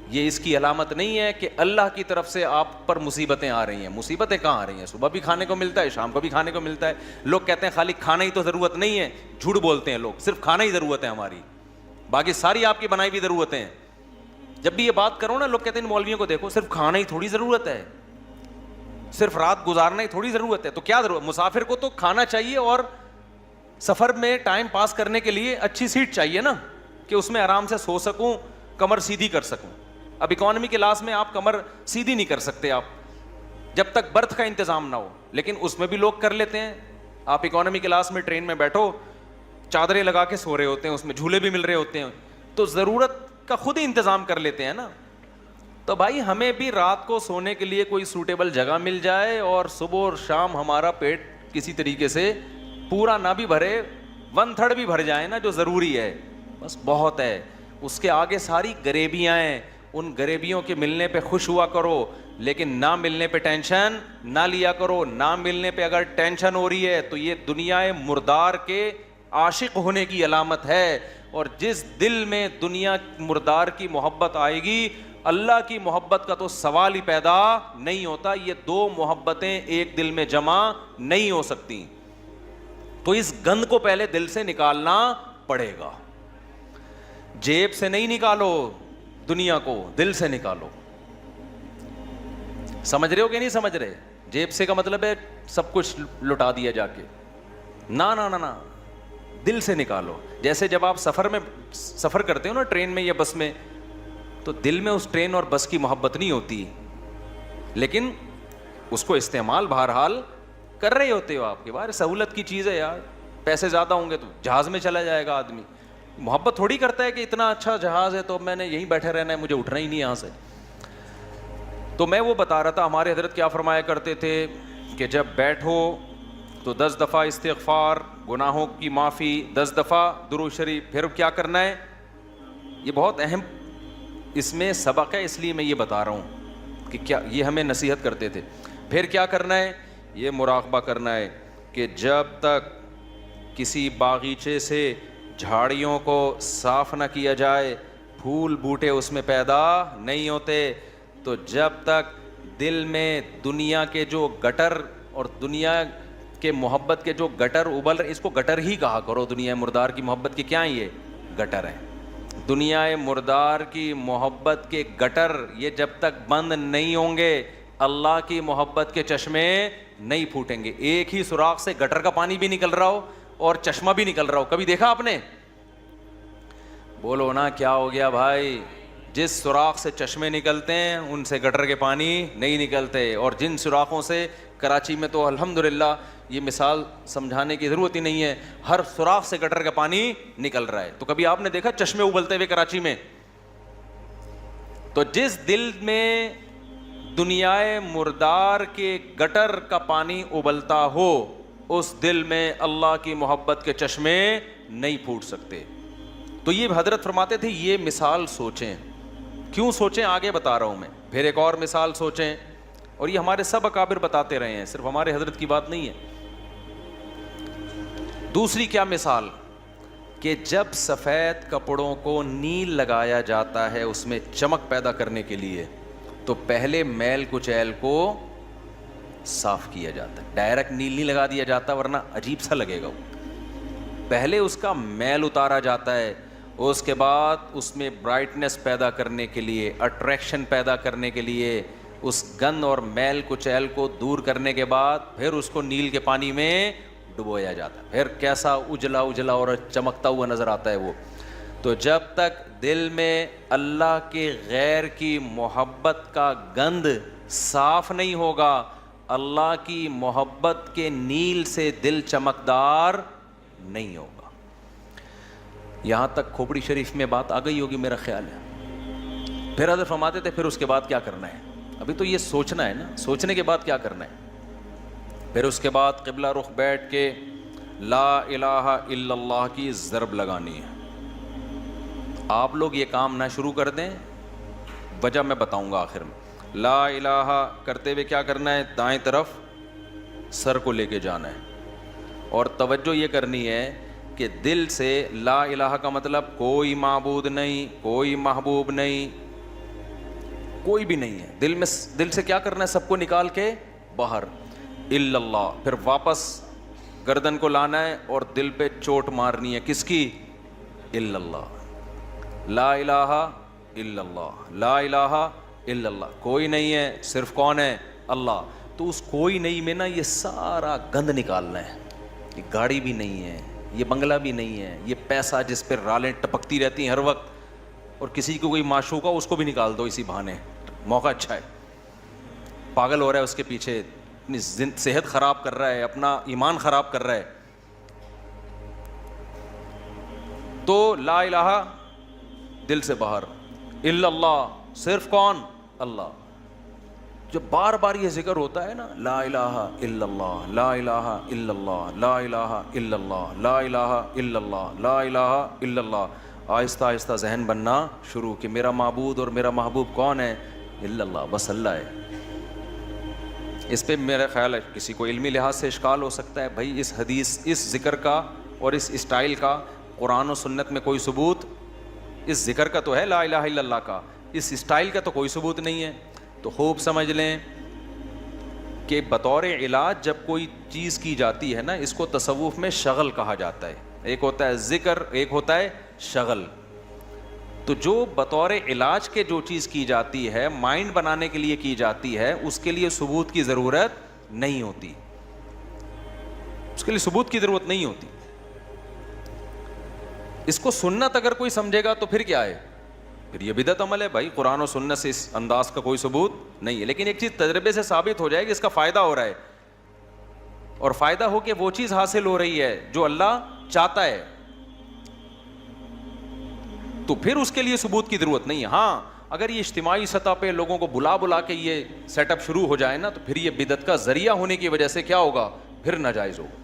یہ اس کی علامت نہیں ہے کہ اللہ کی طرف سے آپ پر مصیبتیں آ رہی ہیں۔ مصیبتیں کہاں آ رہی ہیں؟ صبح بھی کھانے کو ملتا ہے، شام کو بھی کھانے کو ملتا ہے۔ لوگ کہتے ہیں خالی کھانا ہی تو ضرورت نہیں ہے، جھوٹ بولتے ہیں لوگ، صرف کھانا ہی ضرورت ہے ہماری، باقی ساری آپ کی بنائی ہوئی ضرورتیں ہیں۔ جب بھی یہ بات کرو نا، لوگ کہتے ہیں مولویوں کو دیکھو، صرف کھانا ہی تھوڑی ضرورت ہے، صرف رات گزارنا ہی تھوڑی ضرورت ہے۔ تو کیا ضرورت؟ مسافر کو تو کھانا چاہیے اور سفر میں ٹائم پاس کرنے کے لیے اچھی سیٹ چاہیے نا، کہ اس میں آرام سے سو سکوں، کمر سیدھی کر سکوں۔ اب اکانومی کلاس میں آپ کمر سیدھی نہیں کر سکتے آپ جب تک برتھ کا انتظام نہ ہو، لیکن اس میں بھی لوگ کر لیتے ہیں۔ آپ اکانومی کلاس میں ٹرین میں بیٹھو، چادریں لگا کے سو رہے ہوتے ہیں، اس میں جھولے بھی مل رہے ہوتے ہیں، تو ضرورت کا خود ہی انتظام کر لیتے ہیں نا۔ تو بھائی ہمیں بھی رات کو سونے کے لیے کوئی سوٹیبل جگہ مل جائے، اور صبح اور شام ہمارا پیٹ کسی طریقے سے پورا نہ بھی بھرے، 1/3 بھی بھر جائے نا، جو ضروری ہے بس بہت ہے۔ اس کے آگے ساری غریبیاں ہیں، ان غریبیوں کے ملنے پہ خوش ہوا کرو، لیکن نہ ملنے پہ ٹینشن نہ لیا کرو۔ نہ ملنے پہ اگر ٹینشن ہو رہی ہے تو یہ دنیا مردار کے عاشق ہونے کی علامت ہے، اور جس دل میں دنیا مردار کی محبت آئے گی، اللہ کی محبت کا تو سوال ہی پیدا نہیں ہوتا۔ یہ 2 محبتیں ایک دل میں جمع نہیں ہو سکتی، تو اس گند کو پہلے دل سے نکالنا پڑے گا۔ جیب سے نہیں نکالو دنیا کو، دل سے نکالو۔ سمجھ رہے ہو کہ نہیں سمجھ رہے؟ جیب سے کا مطلب ہے سب کچھ لٹا دیا جا کے، نہ دل سے نکالو. جیسے جب آپ سفر کرتے ہو نا ٹرین میں یا بس میں, تو دل میں اس ٹرین اور بس کی محبت نہیں ہوتی, لیکن اس کو استعمال بہرحال کر رہے ہوتے ہو آپ کے. باہر سہولت کی چیز ہے یار, پیسے زیادہ ہوں گے تو جہاز میں چلا جائے گا آدمی. محبت تھوڑی کرتا ہے کہ اتنا اچھا جہاز ہے تو میں نے یہیں بیٹھے رہنا ہے, مجھے اٹھنا ہی نہیں یہاں سے. تو میں وہ بتا رہا تھا ہمارے حضرت کیا فرمایا کرتے تھے کہ جب بیٹھو تو 10 دفعہ استغفار, گناہوں کی معافی, 10 دفعہ درود شریف. پھر کیا کرنا ہے, یہ بہت اہم اس میں سبق ہے, اس لیے میں یہ بتا رہا ہوں کہ کیا یہ ہمیں نصیحت کرتے تھے. پھر کیا کرنا ہے, یہ مراقبہ کرنا ہے کہ جب تک کسی باغیچے سے جھاڑیوں کو صاف نہ کیا جائے, پھول بوٹے اس میں پیدا نہیں ہوتے, تو جب تک دل میں دنیا کے جو گٹر اور دنیا کے محبت کے جو گٹر ابل رہے, اس کو گٹر ہی کہا کرو, دنیا مردار کی محبت کے کیا ہیں یہ گٹر ہیں. دنیا مردار کی محبت کے گٹر یہ جب تک بند نہیں ہوں گے, اللہ کی محبت کے چشمے نہیں پھوٹیں گے. ایک ہی سوراخ سے گٹر کا پانی بھی نکل رہا ہو اور چشمہ بھی نکل رہا ہو, کبھی دیکھا آپ نے؟ بولو نا کیا ہو گیا بھائی. جس سوراخ سے چشمے نکلتے ہیں ان سے گٹر کے پانی نہیں نکلتے, اور جن سوراخوں سے, کراچی میں تو الحمدللہ یہ مثال سمجھانے کی ضرورت ہی نہیں ہے, ہر سوراخ سے گٹر کا پانی نکل رہا ہے. تو کبھی آپ نے دیکھا چشمے ابلتے ہوئے کراچی میں؟ تو جس دل میں دنیائے مردار کے گٹر کا پانی ابلتا ہو, اس دل میں اللہ کی محبت کے چشمے نہیں پھوٹ سکتے. تو یہ حضرت فرماتے تھے یہ مثال سوچیں. کیوں سوچیں آگے بتا رہا ہوں میں. پھر ایک اور مثال سوچیں, اور یہ ہمارے سب اکابر بتاتے رہے ہیں, صرف ہمارے حضرت کی بات نہیں ہے. دوسری کیا مثال, کہ جب سفید کپڑوں کو نیل لگایا جاتا ہے اس میں چمک پیدا کرنے کے لیے, تو پہلے میل کچیل کو صاف کیا جاتا ہے. ڈائریکٹ نیل نہیں لگا دیا جاتا ورنہ عجیب سا لگے گا وہ. پہلے اس کا میل اتارا جاتا ہے, اس کے بعد اس میں برائٹنس پیدا کرنے کے لیے, اٹریکشن پیدا کرنے کے لیے, اس گند اور میل کچیل کو دور کرنے کے بعد پھر اس کو نیل کے پانی میں ڈبویا جاتا ہے. پھر کیسا اجلا اجلا اور چمکتا ہوا نظر آتا ہے وہ. تو جب تک دل میں اللہ کے غیر کی محبت کا گند صاف نہیں ہوگا, اللہ کی محبت کے نیل سے دل چمکدار نہیں ہوگا. یہاں تک کھوپڑی شریف میں بات آ گئی ہوگی میرا خیال ہے. پھر حضرت فرماتے تھے پھر اس کے بعد کیا کرنا ہے. ابھی تو یہ سوچنا ہے نا, سوچنے کے بعد کیا کرنا ہے. پھر اس کے بعد قبلہ رخ بیٹھ کے لا الہ الا اللہ کی ضرب لگانی ہے. آپ لوگ یہ کام نہ شروع کر دیں, وجہ میں بتاؤں گا آخر میں. لا الہ کرتے ہوئے کیا کرنا ہے, دائیں طرف سر کو لے کے جانا ہے, اور توجہ یہ کرنی ہے کہ دل سے لا الہ کا مطلب کوئی معبود نہیں, کوئی محبوب نہیں, کوئی بھی نہیں ہے. دل میں دل سے کیا کرنا ہے, سب کو نکال کے باہر الا اللہ. پھر واپس گردن کو لانا ہے اور دل پہ چوٹ مارنی ہے, کس کی؟ الا اللہ. لا الہ الا اللہ, لا الہ الا اللہ. کوئی نہیں ہے, صرف کون ہے؟ اللہ. تو اس کوئی نہیں میں نا یہ سارا گند نکالنا ہے. یہ گاڑی بھی نہیں ہے, یہ بنگلہ بھی نہیں ہے, یہ پیسہ جس پہ رالیں ٹپکتی رہتی ہیں ہر وقت, اور کسی کو کوئی معشوق ہو اس کو بھی نکال دو اسی بہانے, موقع اچھا ہے. پاگل ہو رہا ہے اس کے پیچھے, اپنی صحت خراب کر رہا ہے, اپنا ایمان خراب کر رہا ہے. تو لا الہ دل سے باہر, الا اللہ صرف کون؟ اللہ. جب بار بار یہ ذکر ہوتا ہے نا, لا الہ الا اللہ, لا الہ الا اللہ, لا الہ الا اللہ, لا الہ الا اللہ, لا الہ الا اللہ, آہستہ آہستہ ذہن بننا شروع کہ میرا معبود اور میرا محبوب کون ہے؟ الا اللہ, بس اللہ ہے. اس پہ میرا خیال ہے کسی کو علمی لحاظ سے اشکال ہو سکتا ہے, بھائی اس حدیث, اس ذکر کا اور اس اسٹائل کا قرآن و سنت میں کوئی ثبوت, اس ذکر کا تو ہے لا الہ الا اللہ کا, اس اسٹائل کا تو کوئی ثبوت نہیں ہے. تو خوب سمجھ لیں کہ بطور علاج جب کوئی چیز کی جاتی ہے نا, اس کو تصوف میں شغل کہا جاتا ہے. ایک ہوتا ہے ذکر, ایک ہوتا ہے شغل. تو جو بطور علاج کے جو چیز کی جاتی ہے, مائنڈ بنانے کے لیے کی جاتی ہے, اس کے لیے ثبوت کی ضرورت نہیں ہوتی, اس کے لیے ثبوت کی ضرورت نہیں ہوتی. اس کو سنت اگر کوئی سمجھے گا تو پھر کیا ہے؟ پھر یہ بدعت عمل ہے بھائی. قرآن و سنت سے اس انداز کا کوئی ثبوت نہیں ہے. لیکن ایک چیز تجربے سے ثابت ہو جائے کہ اس کا فائدہ ہو رہا ہے, اور فائدہ ہو کے وہ چیز حاصل ہو رہی ہے جو اللہ چاہتا ہے, تو پھر اس کے لیے ثبوت کی ضرورت نہیں ہے. ہاں اگر یہ اجتماعی سطح پہ لوگوں کو بلا بلا کے یہ سیٹ اپ شروع ہو جائے نا, تو پھر یہ بدعت کا ذریعہ ہونے کی وجہ سے کیا ہوگا, پھر ناجائز ہوگا.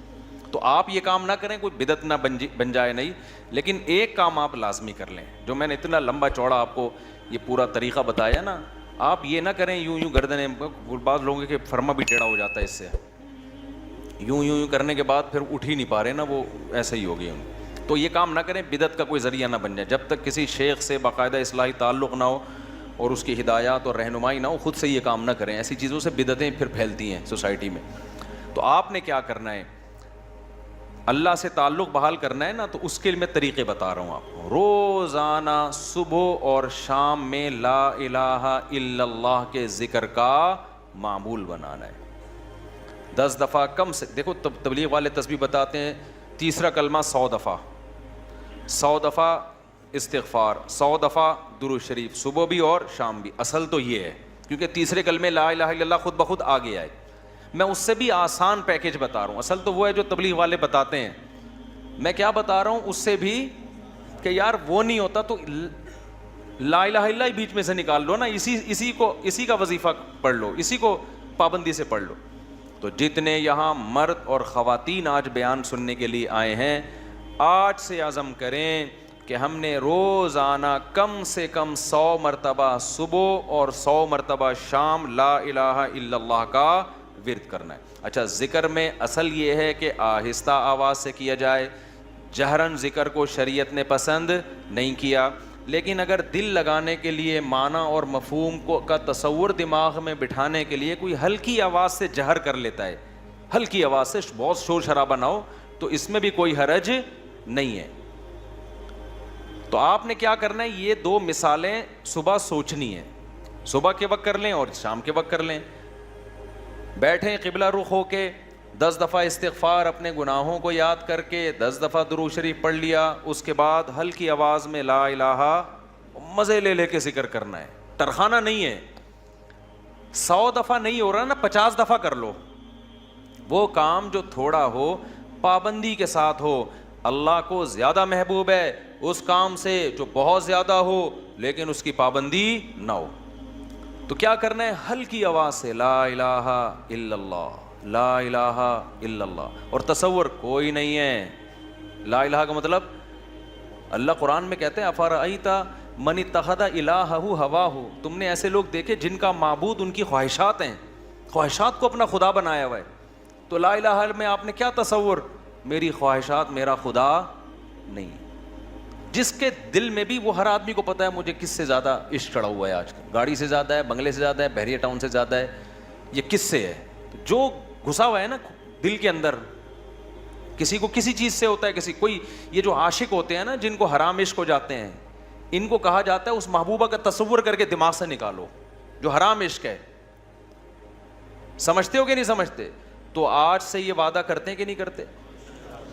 تو آپ یہ کام نہ کریں, کوئی بدعت نہ بن جائے نہیں. لیکن ایک کام آپ لازمی کر لیں, جو میں نے اتنا لمبا چوڑا آپ کو یہ پورا طریقہ بتایا نا, آپ یہ نہ کریں یوں گردنیں, بعض لوگوں کے فرما بھی ٹیڑھا ہو جاتا ہے اس سے, یوں کرنے کے بعد پھر اٹھ ہی نہیں پا رہے نا, وہ ایسے ہی ہو گئے. تو یہ کام نہ کریں, بدعت کا کوئی ذریعہ نہ بن جائے. جب تک کسی شیخ سے باقاعدہ اصلاحی تعلق نہ ہو اور اس کی ہدایات اور رہنمائی نہ ہو, خود سے یہ کام نہ کریں. ایسی چیزوں سے بدعتیں پھر پھیلتی ہیں سوسائٹی میں. تو آپ نے کیا کرنا ہے, اللہ سے تعلق بحال کرنا ہے نا, تو اس کے لیے میں طریقے بتا رہا ہوں آپ کو. روزانہ صبح اور شام میں لا الہ الا اللہ کے ذکر کا معمول بنانا ہے. 10 دفعہ کم سے, دیکھو تبلیغ والے تسبیح بتاتے ہیں, تیسرا کلمہ 100 دفعہ, 100 دفعہ استغفار, 100 دفعہ درود شریف, صبح بھی اور شام بھی. اصل تو یہ ہے, کیونکہ تیسرے کلمے لا الہ الا اللہ خود بخود آ گیا ہے. میں اس سے بھی آسان پیکیج بتا رہا ہوں. اصل تو وہ ہے جو تبلیغ والے بتاتے ہیں. میں کیا بتا رہا ہوں اس سے بھی, کہ یار وہ نہیں ہوتا تو لا الہ الا اللہ بیچ میں سے نکال لو نا, اسی کا وظیفہ پڑھ لو, اسی کو پابندی سے پڑھ لو. تو جتنے یہاں مرد اور خواتین آج بیان سننے کے لیے آئے ہیں, آج سے عزم کریں کہ ہم نے روزانہ کم سے کم 100 مرتبہ صبح اور 100 مرتبہ شام لا الہ الا اللہ کا ورد کرنا ہے. اچھا, ذکر میں اصل یہ ہے کہ آہستہ آواز سے کیا جائے. جہرن ذکر کو شریعت نے پسند نہیں کیا, لیکن اگر دل لگانے کے لیے, معنی اور مفہوم کا تصور دماغ میں بٹھانے کے لیے کوئی ہلکی آواز سے جہر کر لیتا ہے, ہلکی آواز سے, بہت شور شرابہ نہ ہو, تو اس میں بھی کوئی حرج نہیں ہے. تو آپ نے کیا کرنا ہے, یہ 2 مثالیں صبح سوچنی ہیں. صبح کے وقت کر لیں اور شام کے وقت کر لیں. بیٹھیں قبلہ رخ ہو کے, 10 دفعہ استغفار اپنے گناہوں کو یاد کر کے, 10 دفعہ درود شریف پڑھ لیا. اس کے بعد ہلکی آواز میں لا الہ, مزے لے کے ذکر کرنا ہے, ٹرخانا نہیں ہے. 100 دفعہ نہیں ہو رہا نا, 50 دفعہ کر لو. وہ کام جو تھوڑا ہو پابندی کے ساتھ ہو, اللہ کو زیادہ محبوب ہے اس کام سے جو بہت زیادہ ہو لیکن اس کی پابندی نہ ہو. تو کیا کرنا ہے, ہلکی آواز سے لا الہ الا اللہ, لا الہ الا اللہ. اور تصور کوئی نہیں ہے. لا الہ کا مطلب, اللہ قرآن میں کہتے ہیں افرأیت من اتخذ الہہ ہواہ, تم نے ایسے لوگ دیکھے جن کا معبود ان کی خواہشات ہیں, خواہشات کو اپنا خدا بنایا ہوا ہے. تو لا الہ میں آپ نے کیا تصور, میری خواہشات میرا خدا نہیں. جس کے دل میں بھی, وہ ہر آدمی کو پتا ہے مجھے کس سے زیادہ عشق چڑھا ہوا ہے آج کل, گاڑی سے زیادہ ہے, بنگلے سے زیادہ ہے, بحریہ ٹاؤن سے زیادہ ہے, یہ کس سے ہے, جو گھسا ہوا ہے نا دل کے اندر. کسی کو کسی چیز سے ہوتا ہے, کسی کوئی, یہ جو عاشق ہوتے ہیں نا جن کو حرام عشق ہو جاتے ہیں, ان کو کہا جاتا ہے اس محبوبہ کا تصور کر کے دماغ سے نکالو جو حرام عشق ہے. سمجھتے ہو کہ نہیں سمجھتے؟ تو آج سے یہ وعدہ کرتے ہیں کہ نہیں کرتے,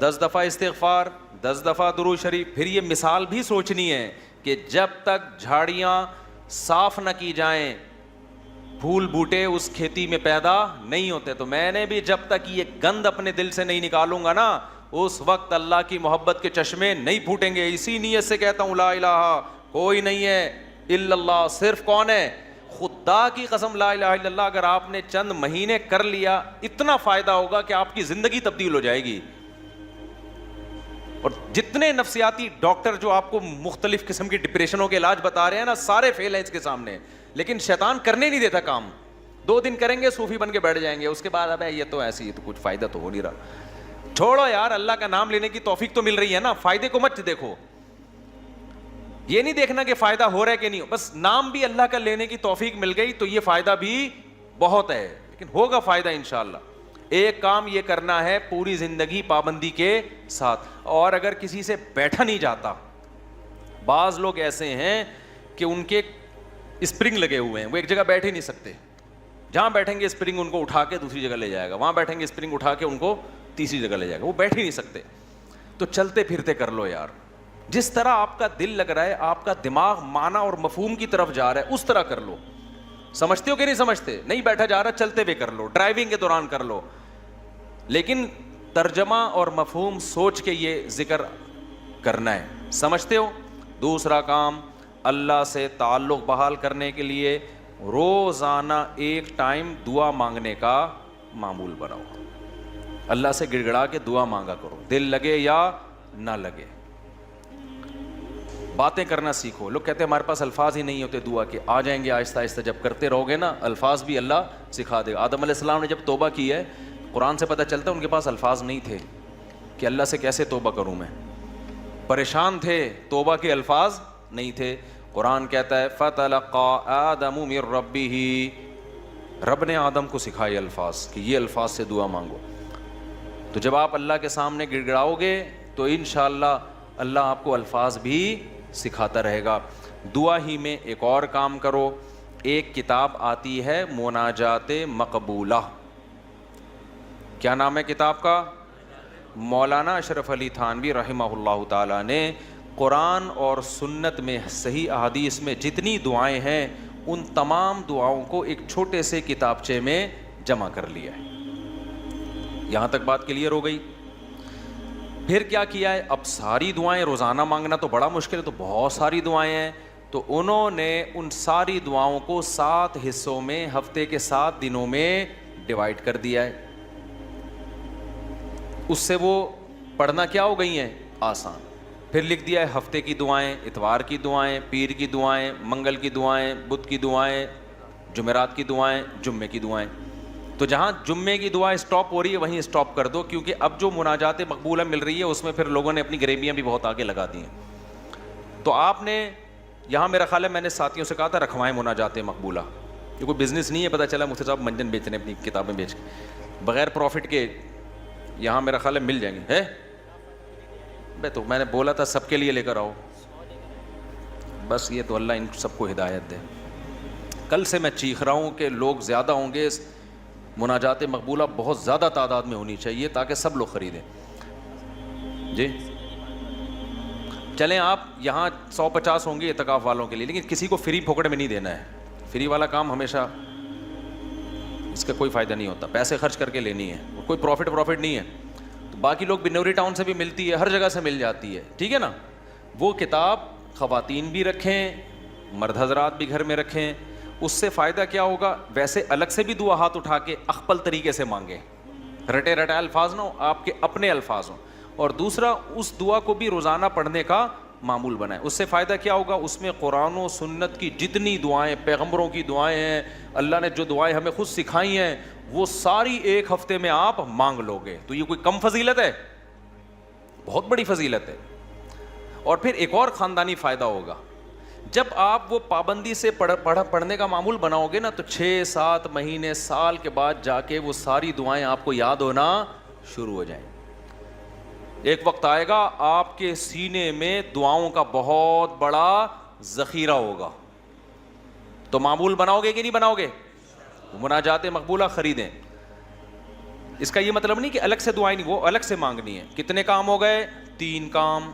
10 دفعہ استغفار, 10 دفعہ درود شریف. پھر یہ مثال بھی سوچنی ہے کہ جب تک جھاڑیاں صاف نہ کی جائیں, پھول بوٹے اس کھیتی میں پیدا نہیں ہوتے. تو میں نے بھی جب تک یہ گند اپنے دل سے نہیں نکالوں گا نا, اس وقت اللہ کی محبت کے چشمے نہیں پھوٹیں گے. اسی نیت سے کہتا ہوں لا الہ, کوئی نہیں ہے الا اللہ. صرف کون ہے, خدا کی قسم لا الہ الا اللہ اگر آپ نے چند مہینے کر لیا, اتنا فائدہ ہوگا کہ آپ کی زندگی تبدیل ہو جائے گی. اور جتنے نفسیاتی ڈاکٹر جو آپ کو مختلف قسم کی ڈپریشنوں کے علاج بتا رہے ہیں نا, سارے فیل ہیں اس کے سامنے. لیکن شیطان کرنے نہیں دیتا کام. 2 دن کریں گے, صوفی بن کے بیٹھ جائیں گے, اس کے بعد اب یہ تو ایسی, یہ تو کچھ فائدہ تو ہو نہیں رہا. چھوڑو یار, اللہ کا نام لینے کی توفیق تو مل رہی ہے نا, فائدے کو مت دیکھو. یہ نہیں دیکھنا کہ فائدہ ہو رہا ہے کہ نہیں, بس نام بھی اللہ کا لینے کی توفیق مل گئی تو یہ فائدہ بھی بہت ہے, لیکن ہوگا فائدہ انشاءاللہ. ایک کام یہ کرنا ہے پوری زندگی پابندی کے ساتھ. اور اگر کسی سے بیٹھا نہیں جاتا, بعض لوگ ایسے ہیں کہ ان کے اسپرنگ لگے ہوئے ہیں, وہ ایک جگہ بیٹھ ہی نہیں سکتے. جہاں بیٹھیں گے اسپرنگ ان کو اٹھا کے دوسری جگہ لے جائے گا, وہاں بیٹھیں گے اسپرنگ اٹھا کے ان کو تیسری جگہ لے جائے گا, وہ بیٹھ ہی نہیں سکتے. تو چلتے پھرتے کر لو یار, جس طرح آپ کا دل لگ رہا ہے, آپ کا دماغ معنی اور مفہوم کی طرف جا رہا ہے, اس طرح کر لو. سمجھتے ہو کہ نہیں سمجھتے؟ نہیں بیٹھا جا رہا, چلتے ہوئے کر لو, ڈرائیونگ کے دوران کر لو, لیکن ترجمہ اور مفہوم سوچ کے یہ ذکر کرنا ہے. سمجھتے ہو؟ دوسرا کام, اللہ سے تعلق بحال کرنے کے لیے روزانہ ایک ٹائم دعا مانگنے کا معمول بناؤ. اللہ سے گڑ گڑا کے دعا مانگا کرو, دل لگے یا نہ لگے. باتیں کرنا سیکھو. لوگ کہتے ہیں ہمارے پاس الفاظ ہی نہیں ہوتے دعا کے. آ جائیں گے آہستہ آہستہ, جب کرتے رہو گے نا الفاظ بھی اللہ سکھا دے گا. آدم علیہ السلام نے جب توبہ کی ہے, قرآن سے پتہ چلتا ہے ان کے پاس الفاظ نہیں تھے کہ اللہ سے کیسے توبہ کروں میں. پریشان تھے, توبہ کے الفاظ نہیں تھے. قرآن کہتا ہے فَتَلَقَّىٰ آدَمُ مِن رَبِّهِ, رب نے آدم کو سکھائے الفاظ کہ یہ الفاظ سے دعا مانگو. تو جب آپ اللہ کے سامنے گڑ گڑاؤ گے تو انشاءاللہ اللہ آپ کو الفاظ بھی سکھاتا رہے گا. دعا ہی میں ایک اور کام کرو, ایک کتاب آتی ہے مناجات مقبولہ. کیا نام ہے کتاب کا؟ مولانا اشرف علی تھانوی رحمہ اللہ تعالیٰ نے قرآن اور سنت میں صحیح احادیث میں جتنی دعائیں ہیں ان تمام دعاؤں کو ایک چھوٹے سے کتابچے میں جمع کر لیا ہے. یہاں تک بات کلیئر ہو گئی؟ پھر کیا کیا ہے؟ اب ساری دعائیں روزانہ مانگنا تو بڑا مشکل ہے, تو بہت ساری دعائیں ہیں, تو انہوں نے ان ساری دعاؤں کو 7 حصوں میں ہفتے کے 7 دنوں میں ڈیوائڈ کر دیا ہے. اس سے وہ پڑھنا کیا ہو گئی ہیں؟ آسان. پھر لکھ دیا ہے ہفتے کی دعائیں, اتوار کی دعائیں, پیر کی دعائیں, منگل کی دعائیں, بدھ کی دعائیں, جمعرات کی دعائیں, جمعے کی دعائیں. تو جہاں جمعے کی دعا اسٹاپ ہو رہی ہے وہیں اسٹاپ کر دو, کیونکہ اب جو مناجات مقبولہ مل رہی ہے اس میں پھر لوگوں نے اپنی غریبیاں بھی بہت آگے لگا دی ہیں. تو آپ نے یہاں, میرا خیال ہے میں نے ساتھیوں سے کہا تھا رکھوائیں مناجات مقبولہ. یہ کوئی بزنس نہیں ہے, پتہ چلا مفتی صاحب منجن بیچ رہے ہیں اپنی کتابیں بیچ کے بغیر پروفٹ کے. یہاں میرا خیال ہے مل جائیں گے. ہے بھائی, تو میں نے بولا تھا سب کے لیے لے کر آؤ. بس یہ تو اللہ ان سب کو ہدایت دے. کل سے میں چیخ رہا ہوں کہ لوگ زیادہ ہوں گے, مناجات مقبولہ بہت زیادہ تعداد میں ہونی چاہیے تاکہ سب لوگ خریدیں. جی چلیں, آپ یہاں 150 ہوں گے اعتکاف والوں کے لیے, لیکن کسی کو فری پھوکڑ میں نہیں دینا ہے. فری والا کام ہمیشہ اس کا کوئی فائدہ نہیں ہوتا, پیسے خرچ کر کے لینی ہے, کوئی پروفٹ نہیں ہے. تو باقی لوگ بنوری ٹاؤن سے بھی ملتی ہے, ہر جگہ سے مل جاتی ہے, ٹھیک ہے نا. وہ کتاب خواتین بھی رکھیں, مرد حضرات بھی گھر میں رکھیں. اس سے فائدہ کیا ہوگا؟ ویسے الگ سے بھی دعا ہاتھ اٹھا کے اخپل طریقے سے مانگیں, رٹے رٹائے الفاظ نہ ہو, آپ کے اپنے الفاظ ہوں. اور دوسرا, اس دعا کو بھی روزانہ پڑھنے کا معمول بنائیں. اس سے فائدہ کیا ہوگا؟ اس میں قرآن و سنت کی جتنی دعائیں, پیغمبروں کی دعائیں ہیں, اللہ نے جو دعائیں ہمیں خود سکھائی ہیں, وہ ساری ایک ہفتے میں آپ مانگ لو گے. تو یہ کوئی کم فضیلت ہے؟ بہت بڑی فضیلت ہے. اور پھر ایک اور خاندانی فائدہ ہوگا, جب آپ وہ پابندی سے پڑھنے کا معمول بناؤ گے نا, تو 6-7 مہینے, سال کے بعد جا کے وہ ساری دعائیں آپ کو یاد ہونا شروع ہو جائیں. ایک وقت آئے گا آپ کے سینے میں دعاؤں کا بہت بڑا ذخیرہ ہوگا. تو معمول بناؤ گے کہ نہیں بناؤ گے؟ مناجات مقبولہ خریدیں. اس کا یہ مطلب نہیں کہ الگ سے دعائیں نہیں, وہ الگ سے مانگنی ہے. کتنے کام ہو گئے؟ 3 کام.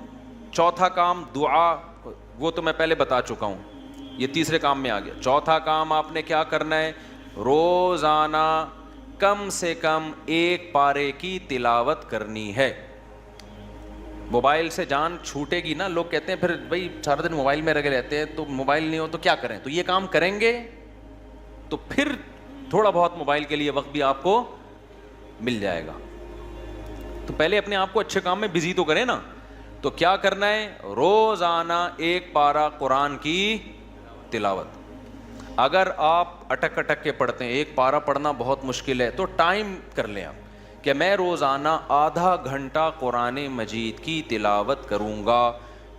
چوتھا کام دعا, وہ تو میں پہلے بتا چکا ہوں, یہ تیسرے کام میں آ گیا. چوتھا کام آپ نے کیا کرنا ہے؟ روزانہ کم سے کم 1 پارے کی تلاوت کرنی ہے. موبائل سے جان چھوٹے گی نا, لوگ کہتے ہیں پھر بھائی سارا دن موبائل میں لگے رہتے ہیں, تو موبائل نہیں ہو تو کیا کریں؟ تو یہ کام کریں گے تو پھر تھوڑا بہت موبائل کے لیے وقت بھی آپ کو مل جائے گا. تو پہلے اپنے آپ کو اچھے کام میں بزی تو کریں نا. تو کیا کرنا ہے؟ روزانہ 1 پارہ قرآن کی تلاوت. اگر آپ اٹک کے پڑھتے ہیں, 1 پارہ پڑھنا بہت مشکل ہے, تو ٹائم کر لیں آپ کہ میں روزانہ آدھا گھنٹہ قرآن مجید کی تلاوت کروں گا.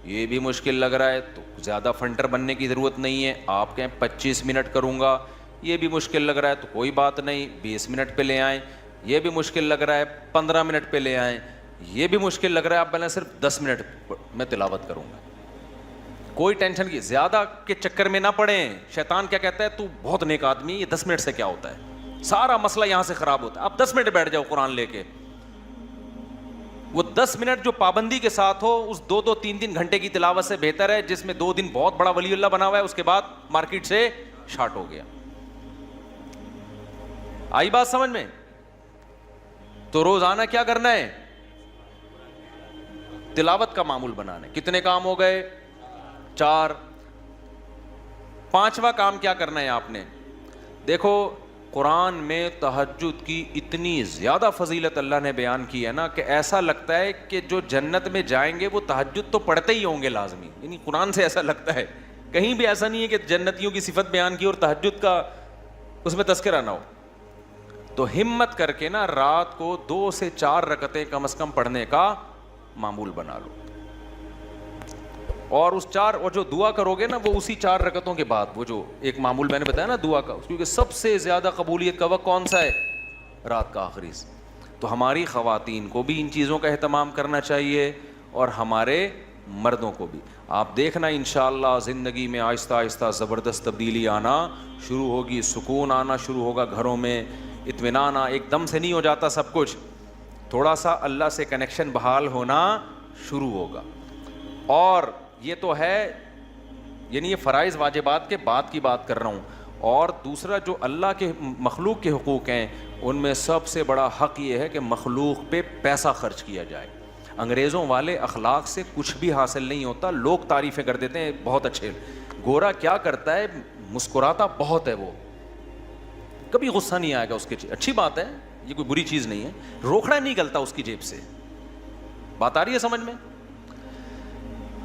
یہ بھی مشکل لگ رہا ہے تو زیادہ فنٹر بننے کی ضرورت نہیں ہے, آپ کہیں 25 منٹ کروں گا. یہ بھی مشکل لگ رہا ہے تو کوئی بات نہیں, 20 منٹ پہ لے آئیں. یہ بھی مشکل لگ رہا ہے 15 منٹ پہ لے آئیں. یہ بھی مشکل لگ رہا ہے آپ بولیں صرف 10 منٹ میں تلاوت کروں گا. کوئی ٹینشن کی زیادہ کے چکر میں نہ پڑیں. شیطان کیا کہتا ہے, تو بہت نیک آدمی, یہ 10 منٹ سے کیا ہوتا ہے, سارا مسئلہ یہاں سے خراب ہوتا ہے. آپ 10 منٹ بیٹھ جاؤ قرآن لے کے. وہ 10 منٹ جو پابندی کے ساتھ ہو اس 2-3 گھنٹے کی تلاوت سے بہتر ہے جس میں 2 دن بہت بڑا ولی اللہ بنا ہوا ہے, اس کے بعد مارکیٹ سے شارٹ ہو گیا. آئی بات سمجھ میں؟ تو روزانہ کیا کرنا ہے؟ تلاوت کا معمول بنانا ہے. کتنے کام ہو گئے؟ 4. 5واں کام کیا کرنا ہے آپ نے؟ دیکھو قرآن میں تہجد کی اتنی زیادہ فضیلت اللہ نے بیان کی ہے نا کہ ایسا لگتا ہے کہ جو جنت میں جائیں گے وہ تہجد تو پڑھتے ہی ہوں گے لازمی. یعنی قرآن سے ایسا لگتا ہے, کہیں بھی ایسا نہیں ہے کہ جنتیوں کی صفت بیان کی اور تہجد کا اس میں تذکرہ نہ ہو. تو ہمت کر کے نا رات کو 2 سے 4 رکعتیں کم از کم پڑھنے کا معمول بنا لو. اور اس 4 اور جو دعا کرو گے نا وہ اسی 4 رکعتوں کے بعد, وہ جو ایک معمول میں نے بتایا نا دعا کا, کیونکہ سب سے زیادہ قبولیت کا وقت کون سا ہے؟ رات کا آخری. تو ہماری خواتین کو بھی ان چیزوں کا اہتمام کرنا چاہیے اور ہمارے مردوں کو بھی. آپ دیکھنا انشاءاللہ زندگی میں آہستہ آہستہ زبردست تبدیلی آنا شروع ہوگی, سکون آنا شروع ہوگا گھروں میں, اطمینان. ایک دم سے نہیں ہو جاتا سب کچھ, تھوڑا سا اللہ سے کنیکشن بحال ہونا شروع ہوگا. اور یہ تو ہے, یعنی یہ فرائض واجبات کے بعد کی بات کر رہا ہوں. اور دوسرا جو اللہ کے مخلوق کے حقوق ہیں ان میں سب سے بڑا حق یہ ہے کہ مخلوق پہ پیسہ خرچ کیا جائے. انگریزوں والے اخلاق سے کچھ بھی حاصل نہیں ہوتا, لوگ تعریفیں کر دیتے ہیں بہت اچھے. گورا کیا کرتا ہے؟ مسکراتا بہت ہے, وہ کبھی غصہ نہیں آئے گا اس کے, اچھی بات ہے, یہ کوئی بری چیز نہیں ہے. روکھڑا نہیں نکلتا اس کی جیب سے. بات آ رہی ہے سمجھ میں؟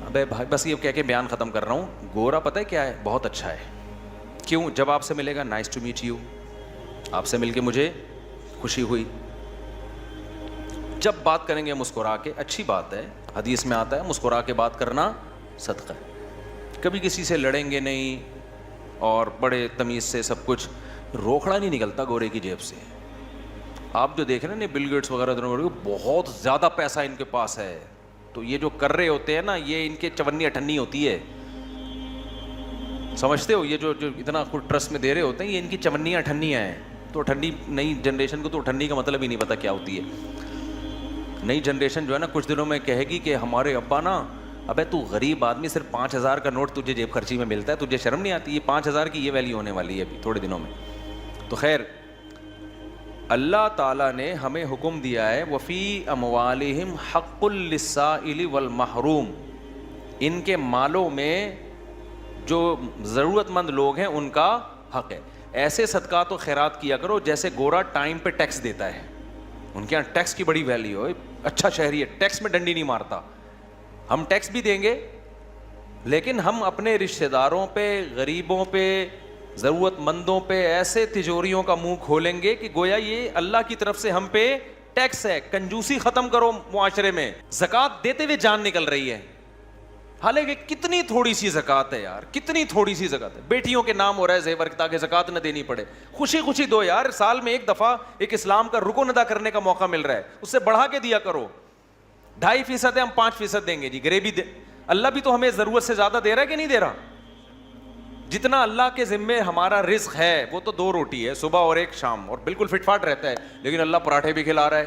ابے بھائی بس یہ کہہ کے بیان ختم کر رہا ہوں. گورا پتہ ہے کیا ہے؟ بہت اچھا ہے. کیوں؟ جب آپ سے ملے گا نائس ٹو میٹ یو, آپ سے مل کے مجھے خوشی ہوئی. جب بات کریں گے مسکرا کے, اچھی بات ہے, حدیث میں آتا ہے مسکرا کے بات کرنا صدقہ ہے. کبھی کسی سے لڑیں گے نہیں اور بڑے تمیز سے سب کچھ. روکھڑا نہیں نکلتا گورے کی جیب سے. آپ جو دیکھ رہے ہیں نا بل گیٹس وغیرہ بہت زیادہ پیسہ ان کے پاس ہے, تو یہ جو کر رہے ہوتے ہیں نا یہ ان کے چونی اٹھنی ہوتی ہے, سمجھتے ہو؟ یہ جو اتنا خود ٹرسٹ میں دے رہے ہوتے ہیں یہ ان کی چونیاں اٹھنیاں ہیں. تو اٹھنی نئی جنریشن کو تو اٹھنی کا مطلب ہی نہیں پتا کیا ہوتی ہے. نئی جنریشن جو ہے نا کچھ دنوں میں کہے گی کہ ہمارے ابا نا, ابے تو غریب آدمی, صرف 5,000 کا نوٹ تجھے جیب خرچی میں ملتا ہے, تجھے شرم نہیں آتی؟ یہ 5,000 کی یہ ویلیو ہونے والی ہے ابھی تھوڑے دنوں میں. تو خیر اللہ تعالیٰ نے ہمیں حکم دیا ہے وفی اموالہم حق للسائل والمحروم, ان کے مالوں میں جو ضرورت مند لوگ ہیں ان کا حق ہے. ایسے صدقات و خیرات کیا کرو جیسے گورا ٹائم پہ ٹیکس دیتا ہے. ان کے یہاں ٹیکس کی بڑی ویلیو ہے, اچھا شہری ہے, ٹیکس میں ڈنڈی نہیں مارتا. ہم ٹیکس بھی دیں گے لیکن ہم اپنے رشتہ داروں پہ, غریبوں پہ, ضرورت مندوں پہ ایسے تجوریوں کا منہ کھولیں گے کہ گویا یہ اللہ کی طرف سے ہم پہ ٹیکس ہے. کنجوسی ختم کرو معاشرے میں. زکوٰۃ دیتے ہوئے جان نکل رہی ہے, حالانکہ کتنی تھوڑی سی زکوٰۃ ہے یار, کتنی تھوڑی سی زکوٰۃ ہے. بیٹیوں کے نام ہو رہا ہے زیور تاکہ زکوٰۃ نہ دینی پڑے. خوشی خوشی دو یار, سال میں ایک دفعہ ایک اسلام کا رکن ادا کرنے کا موقع مل رہا ہے, اس سے بڑھا کے دیا کرو. 2.5% ہے, ہم 5% دیں گے جی. غریبی اللہ بھی تو ہمیں ضرورت سے زیادہ دے رہا ہے کہ نہیں دے رہا؟ جتنا اللہ کے ذمے ہمارا رزق ہے وہ تو 2 روٹی ہے, صبح اور ایک شام, اور بالکل فٹ فاٹ رہتا ہے. لیکن اللہ پراٹھے بھی کھلا رہا ہے.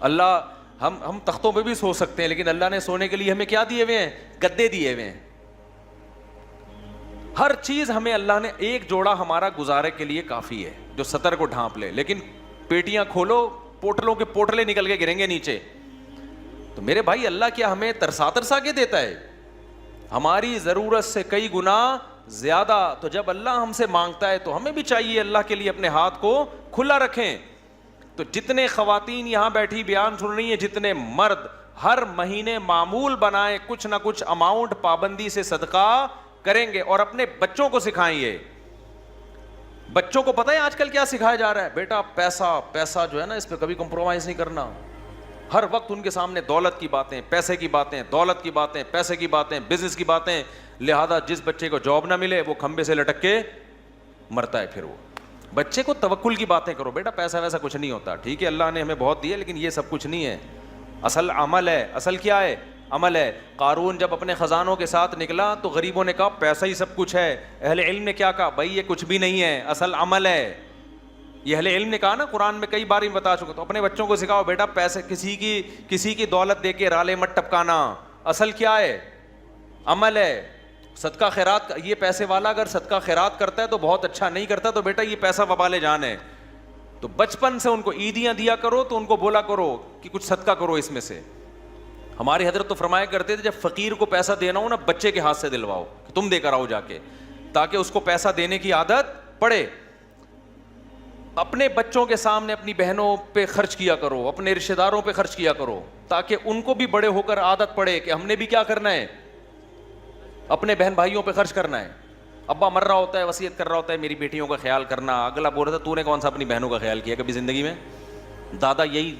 اللہ ہم تختوں پہ بھی سو سکتے ہیں لیکن اللہ نے سونے کے لیے ہمیں کیا دیے ہوئے ہیں؟ گدے دیے ہوئے ہیں. ہر چیز ہمیں اللہ نے, ایک جوڑا ہمارا گزارے کے لیے کافی ہے جو سطر کو ڈھانپ لے, لیکن پیٹیاں کھولو پوٹلوں کے پوٹلے نکل کے گریں گے نیچے. تو میرے بھائی اللہ کیا ہمیں ترسا ترسا کے دیتا ہے؟ ہماری ضرورت سے کئی گنا زیادہ. تو جب اللہ ہم سے مانگتا ہے تو ہمیں بھی چاہیے اللہ کے لیے اپنے ہاتھ کو کھلا رکھیں. تو جتنے خواتین یہاں بیٹھی بیان سن رہی ہیں, جتنے مرد, ہر مہینے معمول بنائیں کچھ نہ کچھ اماؤنٹ پابندی سے صدقہ کریں گے, اور اپنے بچوں کو سکھائیں. یہ بچوں کو پتہ ہے آج کل کیا سکھایا جا رہا ہے؟ بیٹا پیسہ پیسہ جو ہے نا اس پہ کبھی کمپرومائز نہیں کرنا. ہر وقت ان کے سامنے دولت کی باتیں, پیسے کی باتیں, دولت کی باتیں, پیسے کی باتیں, بزنس کی باتیں. لہذا جس بچے کو جاب نہ ملے وہ کھمبے سے لٹک کے مرتا ہے. پھر وہ بچے کو توکل کی باتیں کرو, بیٹا پیسہ ویسا کچھ نہیں ہوتا, ٹھیک ہے اللہ نے ہمیں بہت دیا لیکن یہ سب کچھ نہیں ہے, اصل عمل ہے. اصل کیا ہے؟ عمل ہے. قارون جب اپنے خزانوں کے ساتھ نکلا تو غریبوں نے کہا پیسہ ہی سب کچھ ہے. اہل علم نے کیا کہا؟ بھائی یہ کچھ بھی نہیں ہے, اصل عمل ہے. یہ اہل علم نے کہا نا, قرآن میں کئی بار بتا چکا. تو اپنے بچوں کو سکھاؤ بیٹا, پیسے کسی کی دولت دے کے رالے مت ٹپکانا. اصل کیا ہے؟ عمل ہے, صدقہ خیرات. یہ پیسے والا اگر صدقہ خیرات کرتا ہے تو بہت اچھا, نہیں کرتا تو بیٹا یہ پیسہ وبال جان ہے. تو بچپن سے ان کو عیدیاں دیا کرو, تو ان کو بولا کرو کہ کچھ صدقہ کرو اس میں سے. ہمارے حضرت تو فرمایا کرتے تھے جب فقیر کو پیسہ دینا ہو نا, بچے کے ہاتھ سے دلواؤ کہ تم دے کر آؤ جا کے, تاکہ اس کو پیسہ دینے کی عادت پڑے. اپنے بچوں کے سامنے اپنی بہنوں پہ خرچ کیا کرو, اپنے رشتہ داروں پہ خرچ کیا کرو, تاکہ ان کو بھی بڑے ہو کر عادت پڑے کہ ہم نے بھی کیا کرنا ہے, اپنے بہن بھائیوں پہ خرچ کرنا ہے. ابا مر رہا ہوتا ہے, وصیت کر رہا ہوتا ہے میری بیٹیوں کا خیال کرنا, اگلا بول رہا تھا تو نے کون سا اپنی بہنوں کا خیال کیا کبھی زندگی میں؟ دادا یہی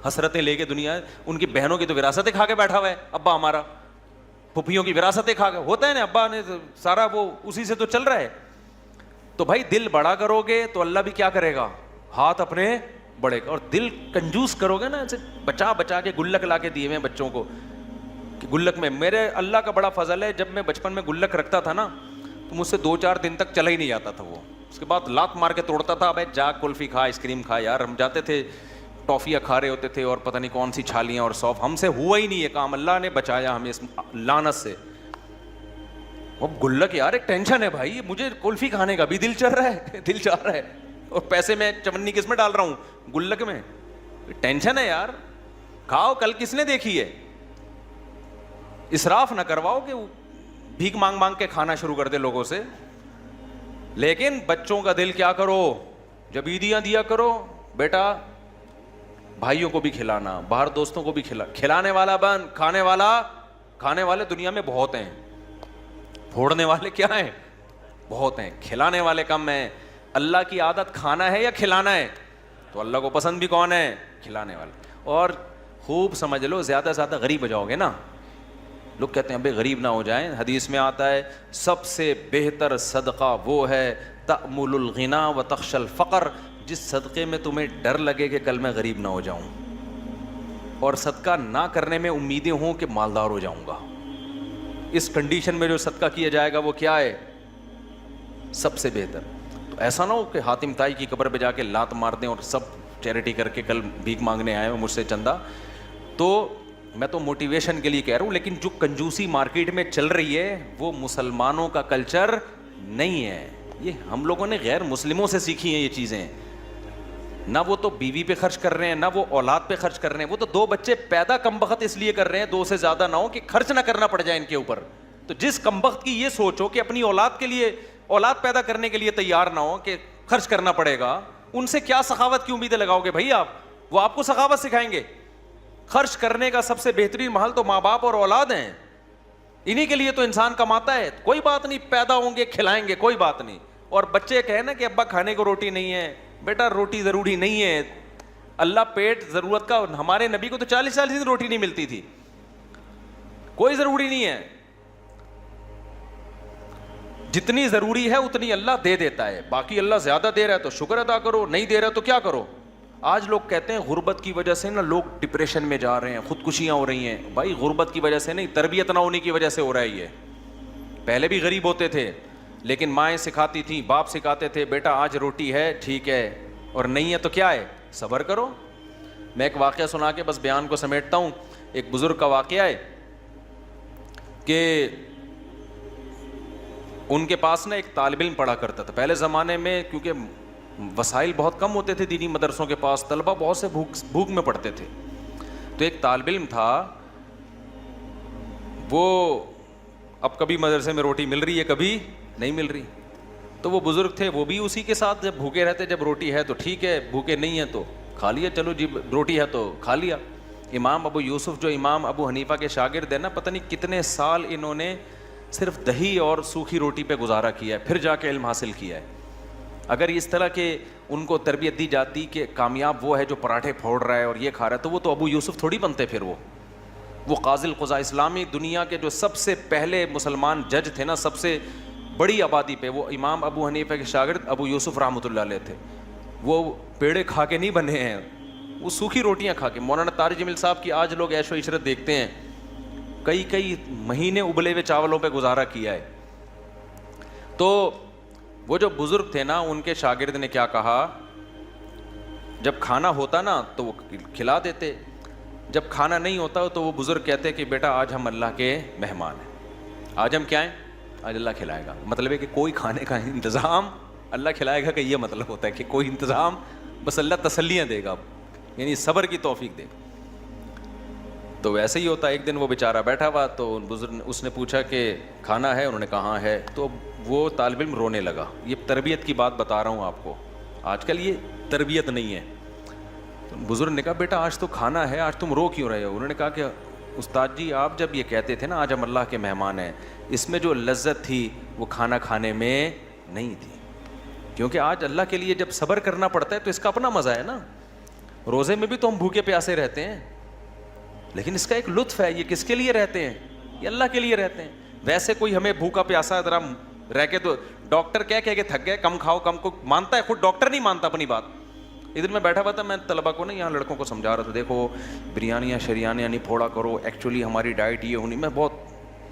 حسرتیں لے کے دنیا, ان کی بہنوں کی تو وراثتیں کھا کے بیٹھا ہوا ہے ابا ہمارا, پھپھیوں کی وراثتیں کھا کے, ہوتا ہے نا, ابا نے سارا وہ اسی سے تو چل رہا ہے. تو بھائی دل بڑا کرو گے تو اللہ بھی کیا کرے گا, ہاتھ اپنے بڑے. اور دل کنجوس کرو گے نا, ایسے بچا بچا کے گلک لا کے دیے ہوئے بچوں کو کہ گلک میں, میرے اللہ کا بڑا فضل ہے, جب میں بچپن میں گلک رکھتا تھا نا تو مجھ سے 2-4 دن تک چلا ہی نہیں جاتا تھا وہ. اس کے بعد لات مار کے توڑتا تھا, بھائی جا کلفی کھا, آئس کریم کھا. یار ہم جاتے تھے ٹافیاں کھا رہے ہوتے تھے اور پتہ نہیں کون سی چھالیاں اور سوف, ہم سے ہوا ہی نہیں ہے کام, اللہ نے بچایا ہمیں اس لعنت سے. اب گلک یار ایک ٹینشن ہے بھائی, مجھے کلفی کھانے کا بھی دل چل رہا ہے, دل چاہ رہا ہے, اور پیسے میں چمنی کس میں ڈال رہا ہوں, گلک میں. ٹینشن ہے یار, کھاؤ, کل کس نے دیکھی ہے. اسراف نہ کرواؤ کہ بھیک مانگ مانگ کے کھانا شروع کر دے لوگوں سے. لیکن بچوں کا دل کیا کرو, جب عیدیاں دیا کرو بیٹا بھائیوں کو بھی کھلانا, باہر دوستوں کو بھی کھلانے والا بن, کھانے والے دنیا میں بہت ہیں, پھوڑنے والے کیا ہیں, بہت ہیں, کھلانے والے کم ہیں. اللہ کی عادت کھانا ہے یا کھلانا ہے, تو اللہ کو پسند بھی کون ہے, کھلانے والا. اور خوب سمجھ لو, زیادہ سے زیادہ غریب ہو جاؤ گے نا, لوگ کہتے ہیں بھائی غریب نہ ہو جائیں, حدیث میں آتا ہے سب سے بہتر صدقہ وہ ہے تأمل الغنا و تخشى الفقر, جس صدقے میں تمہیں ڈر لگے کہ کل میں غریب نہ ہو جاؤں, اور صدقہ نہ کرنے میں امیدیں ہوں کہ مالدار ہو جاؤں گا. اس کنڈیشن میں جو صدقہ کیا جائے گا وہ کیا ہے, سب سے بہتر. تو ایسا نہ ہو کہ حاتم طائی کی قبر پہ جا کے لات مار دیں اور سب چیریٹی کر کے کل بھیک مانگنے آئے ہو مجھ سے چندہ. تو میں تو موٹیویشن کے لیے کہہ رہا ہوں, لیکن جو کنجوسی مارکیٹ میں چل رہی ہے وہ مسلمانوں کا کلچر نہیں ہے. یہ ہم لوگوں نے غیر مسلموں سے سیکھی ہیں یہ چیزیں. نہ وہ تو بیوی پہ خرچ کر رہے ہیں, نہ وہ اولاد پہ خرچ کر رہے ہیں, وہ تو 2 بچے پیدا کم بخت اس لیے کر رہے ہیں, 2 سے زیادہ نہ ہو کہ خرچ نہ کرنا پڑ جائے ان کے اوپر. تو جس کم بخت کی یہ سوچ ہو کہ اپنی اولاد کے لیے, اولاد پیدا کرنے کے لیے تیار نہ ہو کہ خرچ کرنا پڑے گا, ان سے کیا سخاوت کی امیدیں لگاؤ گے بھائی آپ؟ وہ آپ کو سخاوت سکھائیں گے. خرچ کرنے کا سب سے بہترین محل تو ماں باپ اور اولاد ہیں, انہی کے لیے تو انسان کماتا ہے. کوئی بات نہیں, پیدا ہوں گے کھلائیں گے, کوئی بات نہیں. اور بچے کہیں نا کہ ابا کھانے کو روٹی نہیں ہے, بیٹا روٹی ضروری نہیں ہے, اللہ پیٹ ضرورت کا. ہمارے نبی کو تو 40 دن روٹی نہیں ملتی تھی, کوئی ضروری نہیں ہے, جتنی ضروری ہے اتنی اللہ دے دیتا ہے. باقی اللہ زیادہ دے رہا ہے تو شکر ادا کرو, نہیں دے رہا ہے تو کیا کرو. آج لوگ کہتے ہیں غربت کی وجہ سے نا لوگ ڈپریشن میں جا رہے ہیں, خودکشیاں ہو رہی ہیں. بھائی غربت کی وجہ سے نہیں, تربیت نہ ہونے کی وجہ سے ہو رہا ہے یہ. پہلے بھی غریب ہوتے تھے لیکن مائیں سکھاتی تھیں, باپ سکھاتے تھے, بیٹا آج روٹی ہے ٹھیک ہے, اور نہیں ہے تو کیا ہے, صبر کرو. میں ایک واقعہ سنا کے بس بیان کو سمیٹتا ہوں. ایک بزرگ کا واقعہ ہے کہ ان کے پاس نا ایک طالب علم پڑھا کرتا تھا. پہلے زمانے میں کیونکہ وسائل بہت کم ہوتے تھے دینی مدرسوں کے پاس, طلبہ بہت سے بھوک میں پڑھتے تھے. تو ایک طالب علم تھا, وہ اب کبھی مدرسے میں روٹی مل رہی ہے, کبھی نہیں مل رہی. تو وہ بزرگ تھے, وہ بھی اسی کے ساتھ جب بھوکے رہتے, جب روٹی ہے تو ٹھیک ہے, بھوکے نہیں ہے تو کھا لیا, چلو جی روٹی ہے تو کھا لیا. امام ابو یوسف جو امام ابو حنیفہ کے شاگرد ہیں نا, پتہ نہیں کتنے سال انہوں نے صرف دہی اور سوکھی روٹی پہ گزارا کیا ہے, پھر جا کے علم حاصل کیا ہے. اگر اس طرح کے ان کو تربیت دی جاتی کہ کامیاب وہ ہے جو پراٹھے پھوڑ رہا ہے اور یہ کھا رہا ہے, تو وہ تو ابو یوسف تھوڑی بنتے. پھر وہ قاضی القضاء, اسلامی دنیا کے جو سب سے پہلے مسلمان جج تھے نا, سب سے بڑی آبادی پہ, وہ امام ابو حنیفہ کے شاگرد ابو یوسف رحمۃ اللہ علیہ تھے. وہ پیڑے کھا کے نہیں بنے ہیں, وہ سوکھی روٹیاں کھا کے. مولانا طارق جمیل صاحب کی آج لوگ عیش و عشرت دیکھتے ہیں, کئی مہینے ابلے ہوئے چاولوں پہ گزارا کیا ہے. تو وہ جو بزرگ تھے نا, ان کے شاگرد نے کیا کہا جب کھانا ہوتا نا تو وہ کھلا دیتے, جب کھانا نہیں ہوتا تو وہ بزرگ کہتے کہ بیٹا آج ہم اللہ کے مہمان ہیں, آج ہم کیا ہیں, آج اللہ کھلائے گا. مطلب ہے کہ کوئی کھانے کا انتظام اللہ کھلائے گا, کہ یہ مطلب ہوتا ہے کہ کوئی انتظام, بس اللہ تسلیاں دے گا, یعنی صبر کی توفیق دے گا. تو ویسے ہی ہوتا ہے. ایک دن وہ بیچارہ بیٹھا ہوا تو بزرگ اس نے پوچھا کہ کھانا ہے, انہوں نے کہا ہاں ہے. تو وہ طالب علم رونے لگا. یہ تربیت کی بات بتا رہا ہوں آپ کو, آج کل یہ تربیت نہیں ہے. تو بزرگ نے کہا بیٹا آج تو کھانا ہے, آج تم رو کیوں رہے ہو؟ انہوں نے کہا کہ استاد جی آپ جب یہ کہتے تھے نا آج ہم اللہ کے مہمان ہیں, اس میں جو لذت تھی وہ کھانا کھانے میں نہیں تھی, کیونکہ آج اللہ کے لیے جب صبر کرنا پڑتا ہے تو اس کا اپنا مزہ ہے نا. روزے میں بھی تو ہم بھوکے پیاسے رہتے ہیں, لیکن اس کا ایک لطف ہے. یہ کس کے لیے رہتے ہیں؟ یہ اللہ کے لیے رہتے ہیں. ویسے کوئی ہمیں بھوکا پیاسا ذرا رہ کے تو ڈاکٹر کہہ کے تھک گئے, کم کھاؤ کم کو مانتا ہے, خود ڈاکٹر نہیں مانتا اپنی بات. ادھر میں بیٹھا ہوا تھا, میں طلبا کو نا یہاں لڑکوں کو سمجھا رہا تھا, دیکھو بریانیاں شریانیاں نہیں پھوڑا کرو, ایکچولی ہماری ڈائٹ یہ ہونی. میں بہت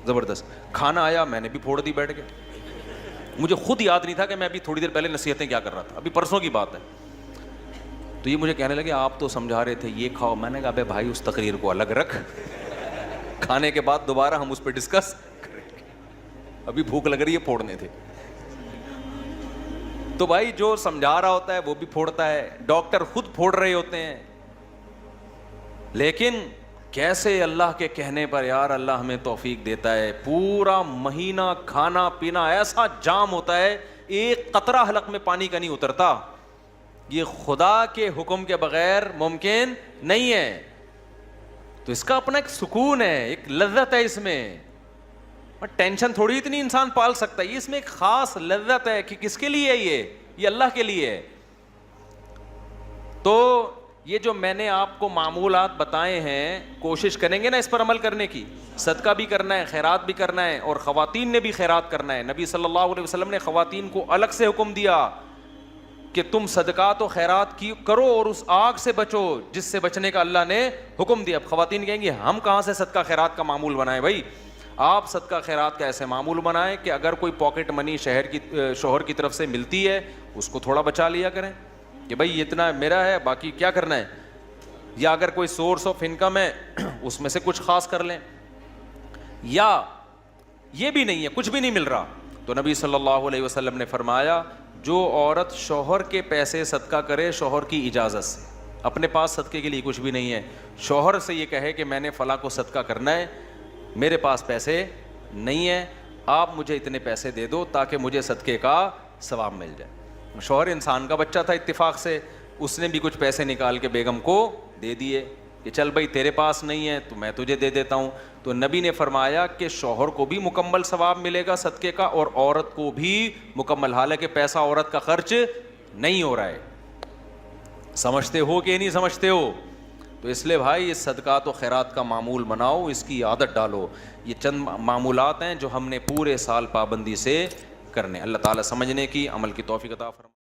زبردست کھانا آیا, میں نے بھی پھوڑ دی بیٹھ کے. مجھے خود یاد نہیں تھا کہ میں ابھی تھوڑی دیر پہلے نصیحتیں کیا کر رہا تھا, ابھی پرسوں کی بات ہے. تو یہ مجھے کہنے لگے آپ تو سمجھا رہے تھے یہ کھاؤ. میں نے کہا بے بھائی اس تقریر کو الگ رکھ, کھانے کے بعد دوبارہ ہم اس پہ ڈسکس کریں گے, ابھی بھوک لگ رہی ہے, پھوڑنے تھے. تو بھائی جو سمجھا رہا ہوتا ہے وہ بھی پھوڑتا ہے, ڈاکٹر خود پھوڑ رہے ہوتے ہیں. لیکن کیسے اللہ کے کہنے پر یار اللہ ہمیں توفیق دیتا ہے, پورا مہینہ کھانا پینا ایسا جام ہوتا ہے, ایک قطرہ حلق میں پانی کا نہیں اترتا. یہ خدا کے حکم کے بغیر ممکن نہیں ہے. تو اس کا اپنا ایک سکون ہے, ایک لذت ہے اس میں. ٹینشن تھوڑی اتنی انسان پال سکتا ہے, یہ اس میں ایک خاص لذت ہے کہ کس کے لیے یہ اللہ کے لیے ہے. تو یہ جو میں نے آپ کو معمولات بتائے ہیں, کوشش کریں گے نا اس پر عمل کرنے کی. صدقہ بھی کرنا ہے, خیرات بھی کرنا ہے, اور خواتین نے بھی خیرات کرنا ہے. نبی صلی اللہ علیہ وسلم نے خواتین کو الگ سے حکم دیا کہ تم صدقات و خیرات کی کرو اور اس آگ سے بچو جس سے بچنے کا اللہ نے حکم دیا. اب خواتین کہیں گی ہم کہاں سے صدقہ خیرات کا معمول بنائیں؟ بھائی آپ صدقہ خیرات کا ایسے معمول بنائیں کہ اگر کوئی پاکٹ منی شوہر کی طرف سے ملتی ہے اس کو تھوڑا بچا لیا کریں کہ بھائی اتنا میرا ہے, باقی کیا کرنا ہے. یا اگر کوئی سورس آف انکم ہے اس میں سے کچھ خاص کر لیں. یا یہ بھی نہیں ہے, کچھ بھی نہیں مل رہا, تو نبی صلی اللہ علیہ وسلم نے فرمایا جو عورت شوہر کے پیسے صدقہ کرے شوہر کی اجازت سے, اپنے پاس صدقے کے لیے کچھ بھی نہیں ہے, شوہر سے یہ کہے کہ میں نے فلاں کو صدقہ کرنا ہے, میرے پاس پیسے نہیں ہیں, آپ مجھے اتنے پیسے دے دو تاکہ مجھے صدقے کا ثواب مل جائے. شوہر انسان کا بچہ تھا, اتفاق سے اس نے بھی کچھ پیسے نکال کے بیگم کو دے دیے کہ چل بھائی تیرے پاس نہیں ہے تو میں تجھے دے دیتا ہوں. تو نبی نے فرمایا کہ شوہر کو بھی مکمل ثواب ملے گا صدقے کا, اور عورت کو بھی مکمل, حالانکہ پیسہ عورت کا خرچ نہیں ہو رہا ہے. سمجھتے ہو کہ نہیں سمجھتے ہو؟ تو اس لیے بھائی اس صدقات و خیرات کا معمول بناؤ, اس کی عادت ڈالو. یہ چند معمولات ہیں جو ہم نے پورے سال پابندی سے کرنے. اللہ تعالیٰ سمجھنے کی, عمل کی توفیق عطا فرمائے.